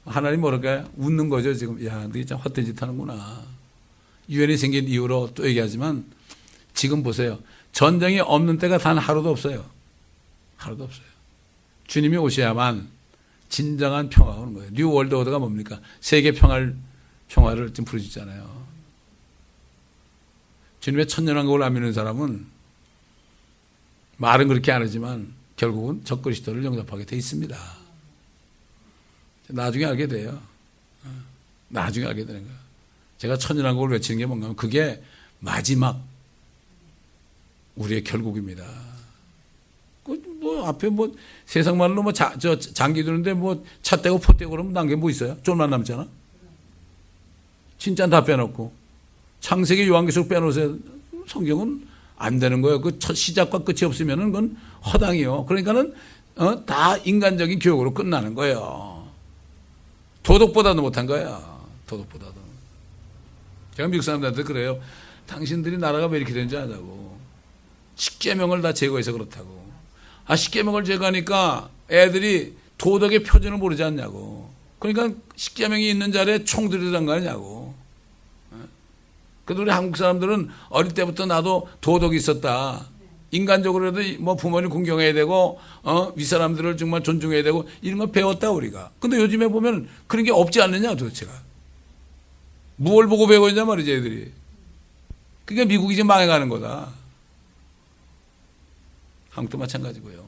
하나님 뭐랄까요? 웃는 거죠 지금. 야, 너희 참 헛된 짓 하는구나. 유엔이 생긴 이후로 또 얘기하지만 지금 보세요. 전쟁이 없는 때가 단 하루도 없어요. 하루도 없어요. 주님이 오셔야만 진정한 평화가 오는 거예요. 뉴 월드 오더가 뭡니까? 세계 평화를 지금 부르짖잖아요. 주님의 천년왕국을 안 믿는 사람은 말은 그렇게 안 하지만 결국은 적그리스도를 영접하게 돼 있습니다. 나중에 알게 돼요. 나중에 알게 되는 거예요. 제가 천년왕국을 외치는 게 뭔가 하면 그게 마지막 우리의 결국입니다. 뭐 앞에 뭐 세상 말로 뭐 장기 두는데 뭐 차 떼고 포 떼고 그러면 난 게 뭐 있어요? 좀만 남잖아. 진짜 다 빼놓고 창세기 요한계시록 빼놓으세요. 성경은 안 되는 거예요. 그 첫 시작과 끝이 없으면은 그건 허당이요. 그러니까는 다 인간적인 교육으로 끝나는 거예요. 도덕보다도 못한 거야. 도덕보다도. 제가 미국 사람들한테 그래요. 당신들이 나라가 왜 이렇게 되는지 아냐고. 십계명을 다 제거해서 그렇다고. 십계명을 제거하니까 애들이 도덕의 표준을 모르지 않냐고. 그러니까 십계명이 있는 자리에 총 들이란 거 아니냐고. 그래도 우리 한국 사람들은 어릴 때부터 나도 도덕이 있었다. 인간적으로도 뭐 부모님 공경해야 되고 윗사람들을 정말 존중해야 되고 이런 거 배웠다 우리가. 근데 요즘에 보면 그런 게 없지 않느냐 도대체가. 무엇을 보고 배우고 있냐 말이지 애들이. 그러니까 미국이 지금 망해가는 거다. 한국도 마찬가지고요.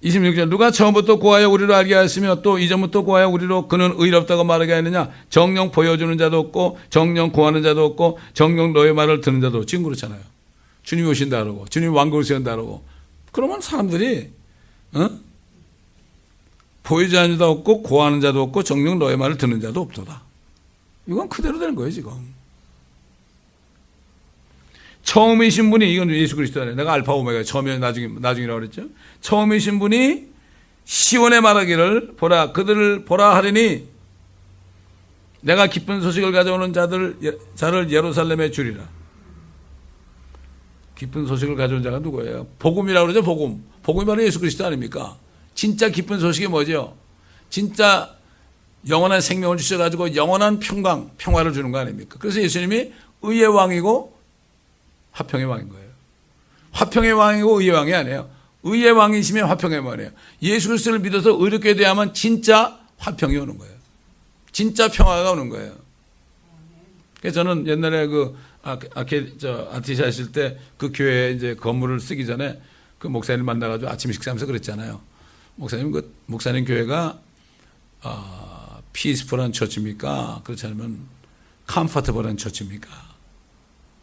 (26절) 누가 처음부터 고하여 우리로 알게 하였으며 또 이전부터 고하여 우리로 그는 의롭다고 말하게 하느냐. 정령 보여주는 자도 없고 정령 고하는 자도 없고 정령 너의 말을 듣는 자도. 지금 그렇잖아요. 주님이 오신다 그러고 주님이 왕국을 세운다 그러고 그러면 사람들이 보여주는 자도 없고 고하는 자도 없고 정령 너의 말을 듣는 자도 없도다. 이건 그대로 되는 거예요 지금. 처음이신 분이, 이건 예수 그리스도네. 내가 알파 오메가 처음이 나중이라고 그랬죠. 처음이신 분이 시온에 말하기를 보라 그들을 보라 하리니 내가 기쁜 소식을 가져오는 자를 예루살렘에 주리라. 기쁜 소식을 가져온 자가 누구예요? 복음이라고 그러죠. 복음이 바로 예수 그리스도 아닙니까? 진짜 기쁜 소식이 뭐죠? 진짜 영원한 생명을 주셔가지고 영원한 평화를 주는 거 아닙니까? 그래서 예수님이 의의 왕이고 화평의 왕인 거예요. 화평의 왕이고 의의 왕이 아니에요. 의의 왕이시면 화평의 왕이에요. 예수 그리스도를 믿어서 의롭게 돼야만 진짜 화평이 오는 거예요. 진짜 평화가 오는 거예요. 그래서 저는 옛날에 아티시 하실 때 그 교회에 이제 건물을 쓰기 전에 그 목사님 만나가지고 아침 식사하면서 그랬잖아요. 목사님 교회가 피스풀한 처치입니까? 그렇지 않으면 컴포터블한 처치입니까?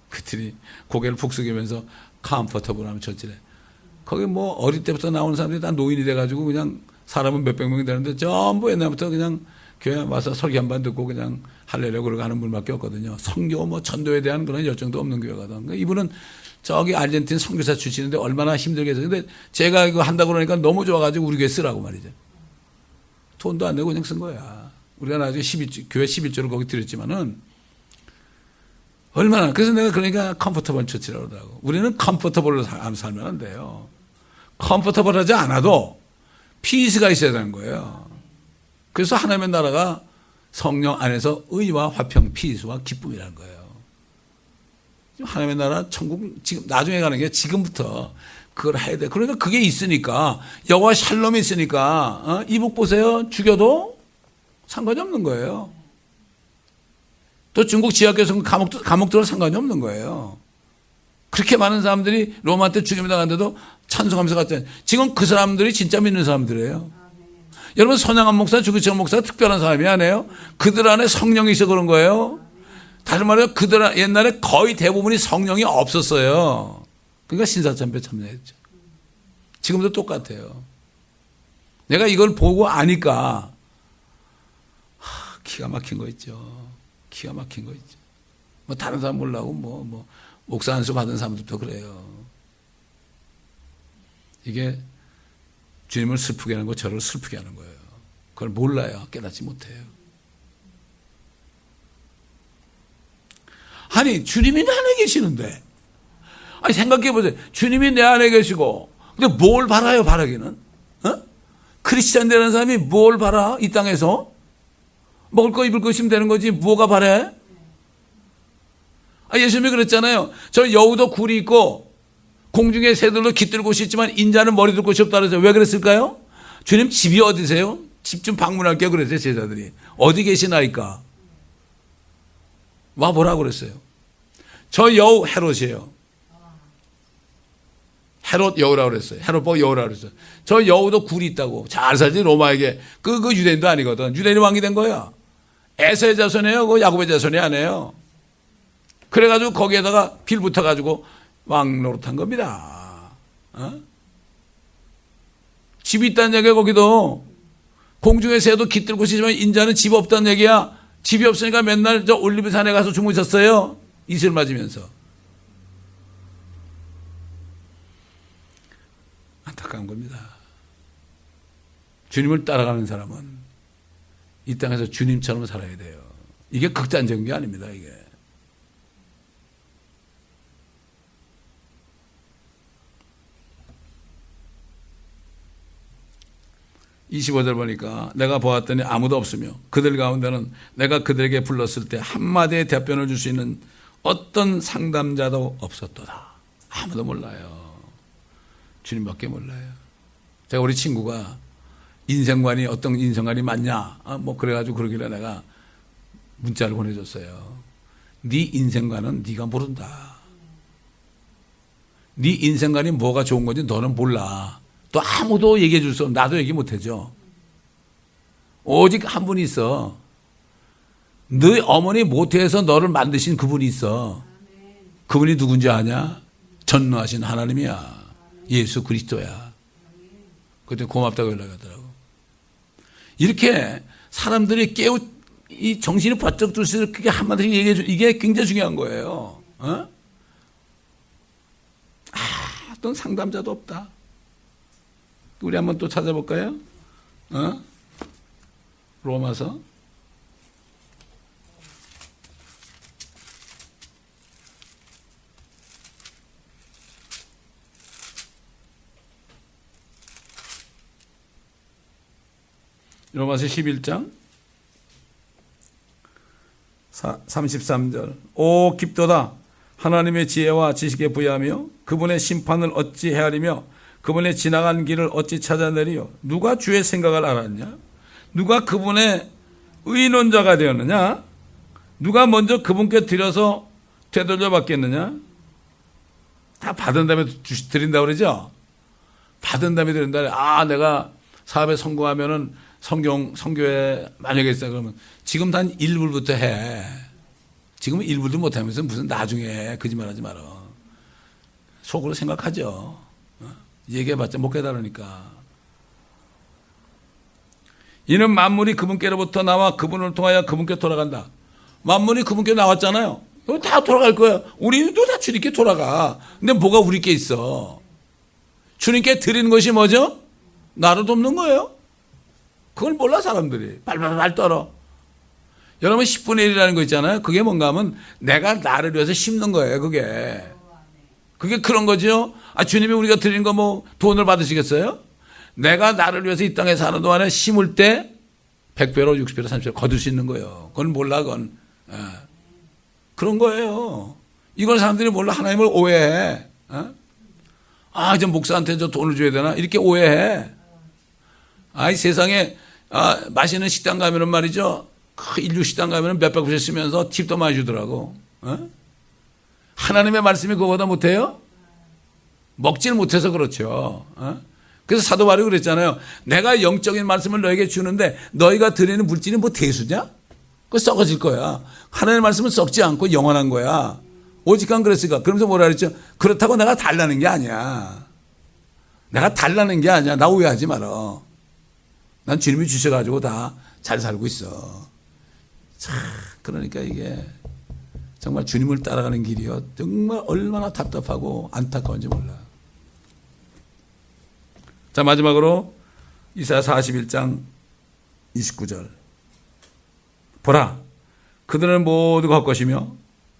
그들이 고개를 푹 숙이면서 컴포터블한 처치래. 거기 뭐 어릴 때부터 나오는 사람들이 다 노인이 돼가지고 그냥 사람은 몇백 명이 되는데 전부 옛날부터 그냥 교회 와서 설교 한 번 듣고 그냥 할래려고 그러고 하는 분밖에 없거든요. 선교 뭐 전도에 대한 그런 열정도 없는 교회거든. 그러니까 이분은 저기 아르헨티나 선교사 출신인데 얼마나 힘들게 해서. 근데 제가 이거 한다고 그러니까 너무 좋아가지고 우리 교회 쓰라고 말이죠. 돈도 안 내고 그냥 쓴 거야. 우리가 나중에 교회 11조를 거기 드렸지만은 얼마나. 그래서 내가 그러니까 컴포터블 처치라고 그러더라고. 우리는 컴포터블로 살면 안 돼요. 컴포터블 하지 않아도 피스가 있어야 되는 거예요. 그래서 하나님의 나라가 성령 안에서 의와 화평, 피스와 기쁨이라는 거예요. 하나님의 나라, 천국, 지금, 나중에 가는 게 지금부터 그걸 해야 돼. 그러니까 그게 있으니까, 여호와 샬롬이 있으니까, 이북 보세요. 죽여도 상관이 없는 거예요. 또 중국 지하교에서 감옥 들어 상관이 없는 거예요. 그렇게 많은 사람들이 로마 때 죽임을 당했는데도 찬송하면서 갔잖아요. 지금 그 사람들이 진짜 믿는 사람들이에요. 여러분, 손양한 목사, 주기철 목사가 특별한 사람이 아니에요. 그들 안에 성령이 있어 그런 거예요. 다른 말로 그들 옛날에 거의 대부분이 성령이 없었어요. 그러니까 신사참배 참여했죠. 지금도 똑같아요. 내가 이걸 보고 아니까 기가 막힌 거 있죠. 기가 막힌 거 있죠. 뭐 다른 사람 몰라고 뭐 목사 안수 받은 사람들도 그래요. 이게 주님을 슬프게 하는 거, 저를 슬프게 하는 거예요. 그걸 몰라요. 깨닫지 못해요. 아니, 주님이 내 안에 계시는데. 아니, 생각해 보세요. 주님이 내 안에 계시고. 근데 뭘 바라요, 바라기는? 크리스찬 되는 사람이 뭘 바라? 이 땅에서? 먹을 거, 입을 거 있으면 되는 거지. 뭐가 바래? 예수님이 그랬잖아요. 저 여우도 굴이 있고, 공중의 새들도 깃들 곳이 있지만, 인자는 머리 둘 곳이 없다 그래서 왜 그랬을까요? 주님 집이 어디세요? 집 좀 방문할게요. 그랬어요, 제자들이. 어디 계시나이까? 와보라고 그랬어요. 저 여우 헤롯이에요. 헤롯 여우라고 그랬어요. 헤롯 보고 여우라고 그랬어요. 저 여우도 굴이 있다고. 잘 살지, 로마에게. 그 유대인도 아니거든. 유대인이 왕이 된 거야. 에서의 자손이에요. 그 야곱의 자손이 아니에요. 그래가지고 거기에다가 빌 붙어가지고 왕 노릇한 겁니다. 집이 있다는 얘기야, 거기도. 공중의 새도 깃들 곳이지만 인자는 집 없다는 얘기야. 집이 없으니까 맨날 저 올리브산에 가서 주무셨어요. 이슬 맞으면서. 안타까운 겁니다. 주님을 따라가는 사람은 이 땅에서 주님처럼 살아야 돼요. 이게 극단적인 게 아닙니다, 이게. 25절 보니까 내가 보았더니 아무도 없으며 그들 가운데는 내가 그들에게 불렀을 때 한마디의 답변을 줄 수 있는 어떤 상담자도 없었도다. 아무도 몰라요. 주님밖에 몰라요. 제가 우리 친구가 인생관이 어떤 인생관이 맞냐 뭐 그래가지고 그러길래 내가 문자를 보내줬어요. 네 인생관은 네가 모른다. 네 인생관이 뭐가 좋은 건지 너는 몰라. 또 아무도 얘기해 줄 수 없어. 나도 얘기 못 해줘. 오직 한 분이 있어. 너희 어머니 모태에서 너를 만드신 그분이 있어. 그분이 누군지 아냐? 전능하신 하나님이야. 예수 그리스도야. 그때 고맙다고 연락하더라고. 이렇게 사람들이 이 정신이 바짝 들 수 있도록 그게 한마디씩 얘기해 줘. 이게 굉장히 중요한 거예요. 어떤 상담자도 없다. 우리 한번 또 찾아볼까요? 로마서 11장 33절. 오 깊도다. 하나님의 지혜와 지식에 부여하며 그분의 심판을 어찌 헤아리며 그분의 지나간 길을 어찌 찾아내리요. 누가 주의 생각을 알았냐? 누가 그분의 의논자가 되었느냐? 누가 먼저 그분께 드려서 되돌려 받겠느냐? 다 받은 다음에 드린다고 그러죠? 받은 다음에 드린다. 내가 사업에 성공하면은 성교에 만약에 있어 그러면 지금 단 1불부터 해. 지금 1불도 못하면서 무슨 나중에 해. 거짓말하지 마라. 속으로 생각하죠. 얘기해봤자 못 깨달으니까. 이는 만물이 그분께로부터 나와 그분을 통하여 그분께 돌아간다. 만물이 그분께 나왔잖아요. 이거 다 돌아갈 거야. 우리도 다 주님께 돌아가. 근데 뭐가 우리께 있어? 주님께 드리는 것이 뭐죠? 나를 돕는 거예요. 그걸 몰라 사람들이. 발발발 떨어. 여러분 10분의 1이라는 거 있잖아요. 그게 뭔가 하면 내가 나를 위해서 심는 거예요. 그게 그런 거죠. 주님이 우리가 드리는 거 뭐 돈을 받으시겠어요? 내가 나를 위해서 이 땅에 사는 동안에 심을 때 100배로 60배로 30배로 거둘 수 있는 거예요. 그건 몰라 그건. 그런 거예요. 이걸 사람들이 몰라. 하나님을 오해해. 이제 목사한테 저 돈을 줘야 되나? 이렇게 오해해. 이 세상에 맛있는 식당 가면은 말이죠. 인류 식당 가면은 몇백 불씩 쓰면서 팁도 많이 주더라고. 하나님의 말씀이 그거보다 못해요? 먹지를 못해서 그렇죠. 그래서 사도 바울이 그랬잖아요. 내가 영적인 말씀을 너에게 주는데 너희가 드리는 물질이 뭐 대수냐? 그거 썩어질 거야. 하나님의 말씀은 썩지 않고 영원한 거야. 오직한 그랬으니까. 그러면서 뭐라 그랬죠? 그렇다고 내가 달라는 게 아니야. 내가 달라는 게 아니야. 나 오해하지 마라. 난 주님이 주셔가지고 다 잘 살고 있어. 그러니까 이게 정말 주님을 따라가는 길이요. 정말 얼마나 답답하고 안타까운지 몰라. 자, 마지막으로 이사야 41장 29절. 보라, 그들은 모두 헛것이며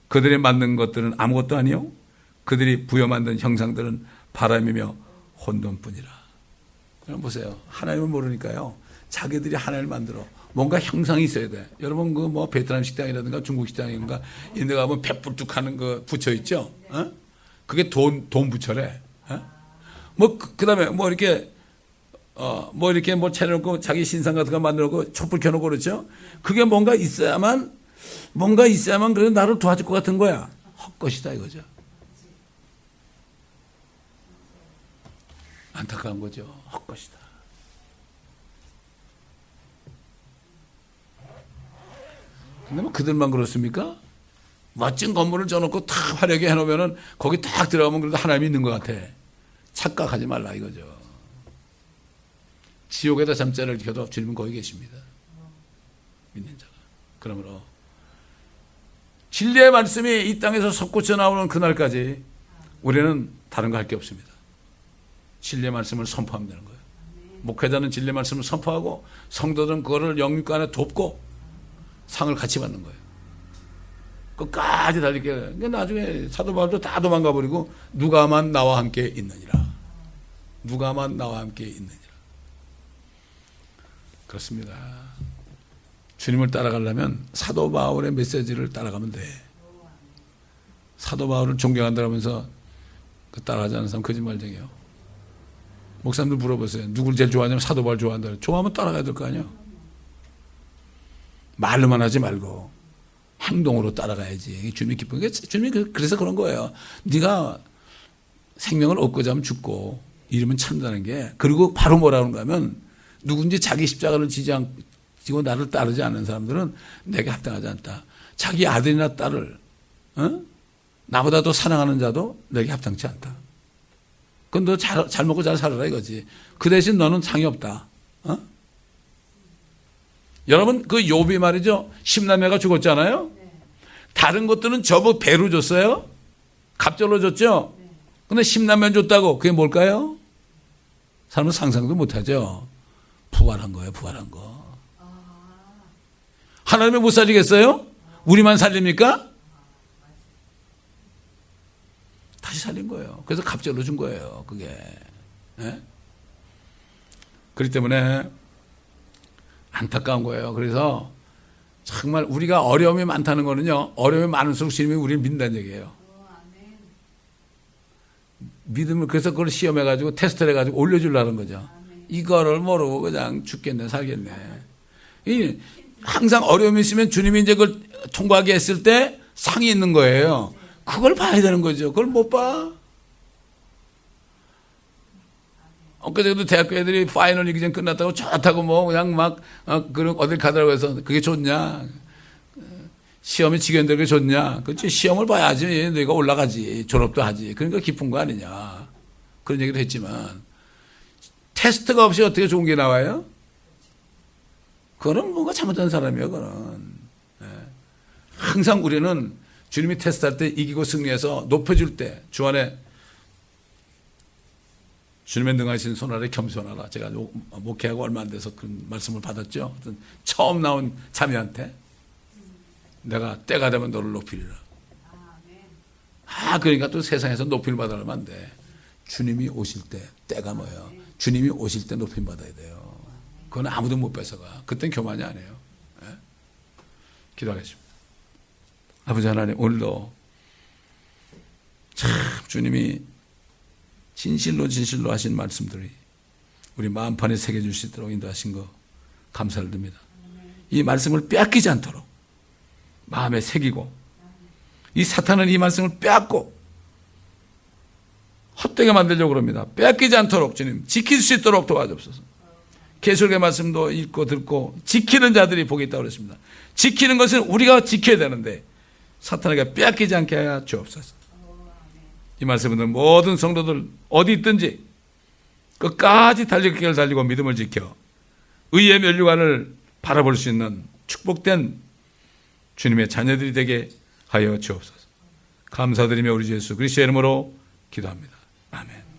그들이 만든 것들은 아무것도 아니요 그들이 부여 만든 형상들은 바람이며 혼돈뿐이라. 그럼 보세요. 하나님을 모르니까요. 자기들이 하나님을 만들어. 뭔가 형상이 있어야 돼. 여러분 그 뭐 베트남 식당이라든가 중국 식당인가 이런 데 가면 뱃불뚝 하는 거 부처 있죠? 그게 돈 부처래. 뭐 그다음에 뭐 이렇게 뭐 차려놓고 자기 신상 같은 거 만들어놓고 촛불 켜놓고 그렇죠? 그게 뭔가 있어야만 그래 나를 도와줄 것 같은 거야. 헛것이다 이거죠. 안타까운 거죠. 헛것이다. 근데 뭐 그들만 그렇습니까? 멋진 건물을 져놓고 탁 화려하게 해놓으면은 거기 딱 들어가면 그래도 하나님이 있는 것 같아. 착각하지 말라 이거죠. 지옥에다 잠자리를 켜도 주님은 거기 계십니다. 믿는 자가. 그러므로 진리의 말씀이 이 땅에서 솟구쳐 나오는 그날까지 우리는 다른 거 할 게 없습니다. 진리의 말씀을 선포하면 되는 거예요. 목회자는 진리의 말씀을 선포하고 성도들은 그거를 영육과 안에 돕고 상을 같이 받는 거예요. 끝까지 달리게. 그러니까 나중에 사도 바울도 다 도망가 버리고 누가만 나와 함께 있느니라. 누가만 나와 함께 있느니라. 그렇습니다. 주님을 따라가려면 사도 바울의 메시지를 따라가면 돼. 사도 바울을 존경한다면서 따라하지 않는 사람 거짓말쟁이에요. 목사님들 물어보세요. 누굴 제일 좋아하냐면 사도 바울 좋아한다. 좋아하면 따라가야 될 거 아니에요. 말로만 하지 말고 행동으로 따라가야지. 주님이 기쁘게. 주님이 그래서 그런 거예요. 네가 생명을 얻고자 하면 죽고 이러면 찬다는 게. 그리고 바로 뭐라 그런가 하면 누군지 자기 십자가를 지고 나를 따르지 않는 사람들은 내게 합당하지 않다. 자기 아들이나 딸을 나보다 더 사랑하는 자도 내게 합당치 않다. 그건 너 잘 먹고 잘 살아라 이거지. 그 대신 너는 상이 없다. 여러분 그 욥이 말이죠. 10남매가 죽었잖아요. 다른 것들은 저보 배로 줬어요. 갑절로 줬죠. 근데 10남매 줬다고 그게 뭘까요? 사람은 상상도 못하죠. 부활한 거예요. 부활한 거. 하나님이 못 살리겠어요? 우리만 살립니까? 다시 살린 거예요. 그래서 갑절로 준 거예요. 그게. 네? 그렇기 때문에 안타까운 거예요. 그래서 정말 우리가 어려움이 많다는 거는요. 어려움이 많을수록 주님이 우리를 믿는다는 얘기예요. 믿음을 그래서 그걸 시험해가지고 테스트를 해가지고 올려주려는 거죠. 이거를 모르고 그냥 죽겠네 살겠네. 항상 어려움이 있으면 주님이 이제 그걸 통과하게 했을 때 상이 있는 거예요. 그걸 봐야 되는 거죠. 그걸 못 봐. 엊그제도 대학교 애들이 파이널 이기전 끝났다고 좋다고 뭐 그냥 막 그런 어딜 가더라고 해서 그게 좋냐? 시험이 직연되게 좋냐? 그렇지. 시험을 봐야지 너희가 올라가지. 졸업도 하지. 그러니까 기쁜 거 아니냐. 그런 얘기도 했지만 테스트가 없이 어떻게 좋은 게 나와요? 그거는 뭔가 잘못한 사람이에요. 그거는. 항상 우리는 주님이 테스트할 때 이기고 승리해서 높여줄 때 주 안에 주님의 능하신 손 아래 겸손하라. 제가 목회하고 얼마 안 돼서 그 말씀을 받았죠. 처음 나온 자매한테 내가 때가 되면 너를 높이리라. 그러니까 또 세상에서 높임을 받으려면 안 돼. 주님이 오실 때 때가 뭐예요? 주님이 오실 때 높임 받아야 돼요. 그건 아무도 못 뺏어가. 그땐 교만이 아니에요. 기도하겠습니다. 아버지 하나님, 오늘도 참 주님이 진실로 하신 말씀들이 우리 마음판에 새겨줄 수 있도록 인도하신 거 감사를 드립니다. 이 말씀을 빼앗기지 않도록 마음에 새기고, 이 사탄은 이 말씀을 빼앗고 헛되게 만들려고 합니다. 빼앗기지 않도록 주님 지킬 수 있도록 도와주옵소서. 계시록의 말씀도 읽고 듣고 지키는 자들이 복이 있다고 그랬습니다. 지키는 것은 우리가 지켜야 되는데 사탄에게 빼앗기지 않게 하여 주옵소서. 이 말씀은 모든 성도들 어디 있든지 끝까지 달릴 길을 달리고 믿음을 지켜 의의 면류관을 바라볼 수 있는 축복된 주님의 자녀들이 되게 하여 주옵소서. 감사드리며 우리 주 예수 그리스도의 이름으로 기도합니다. 아멘.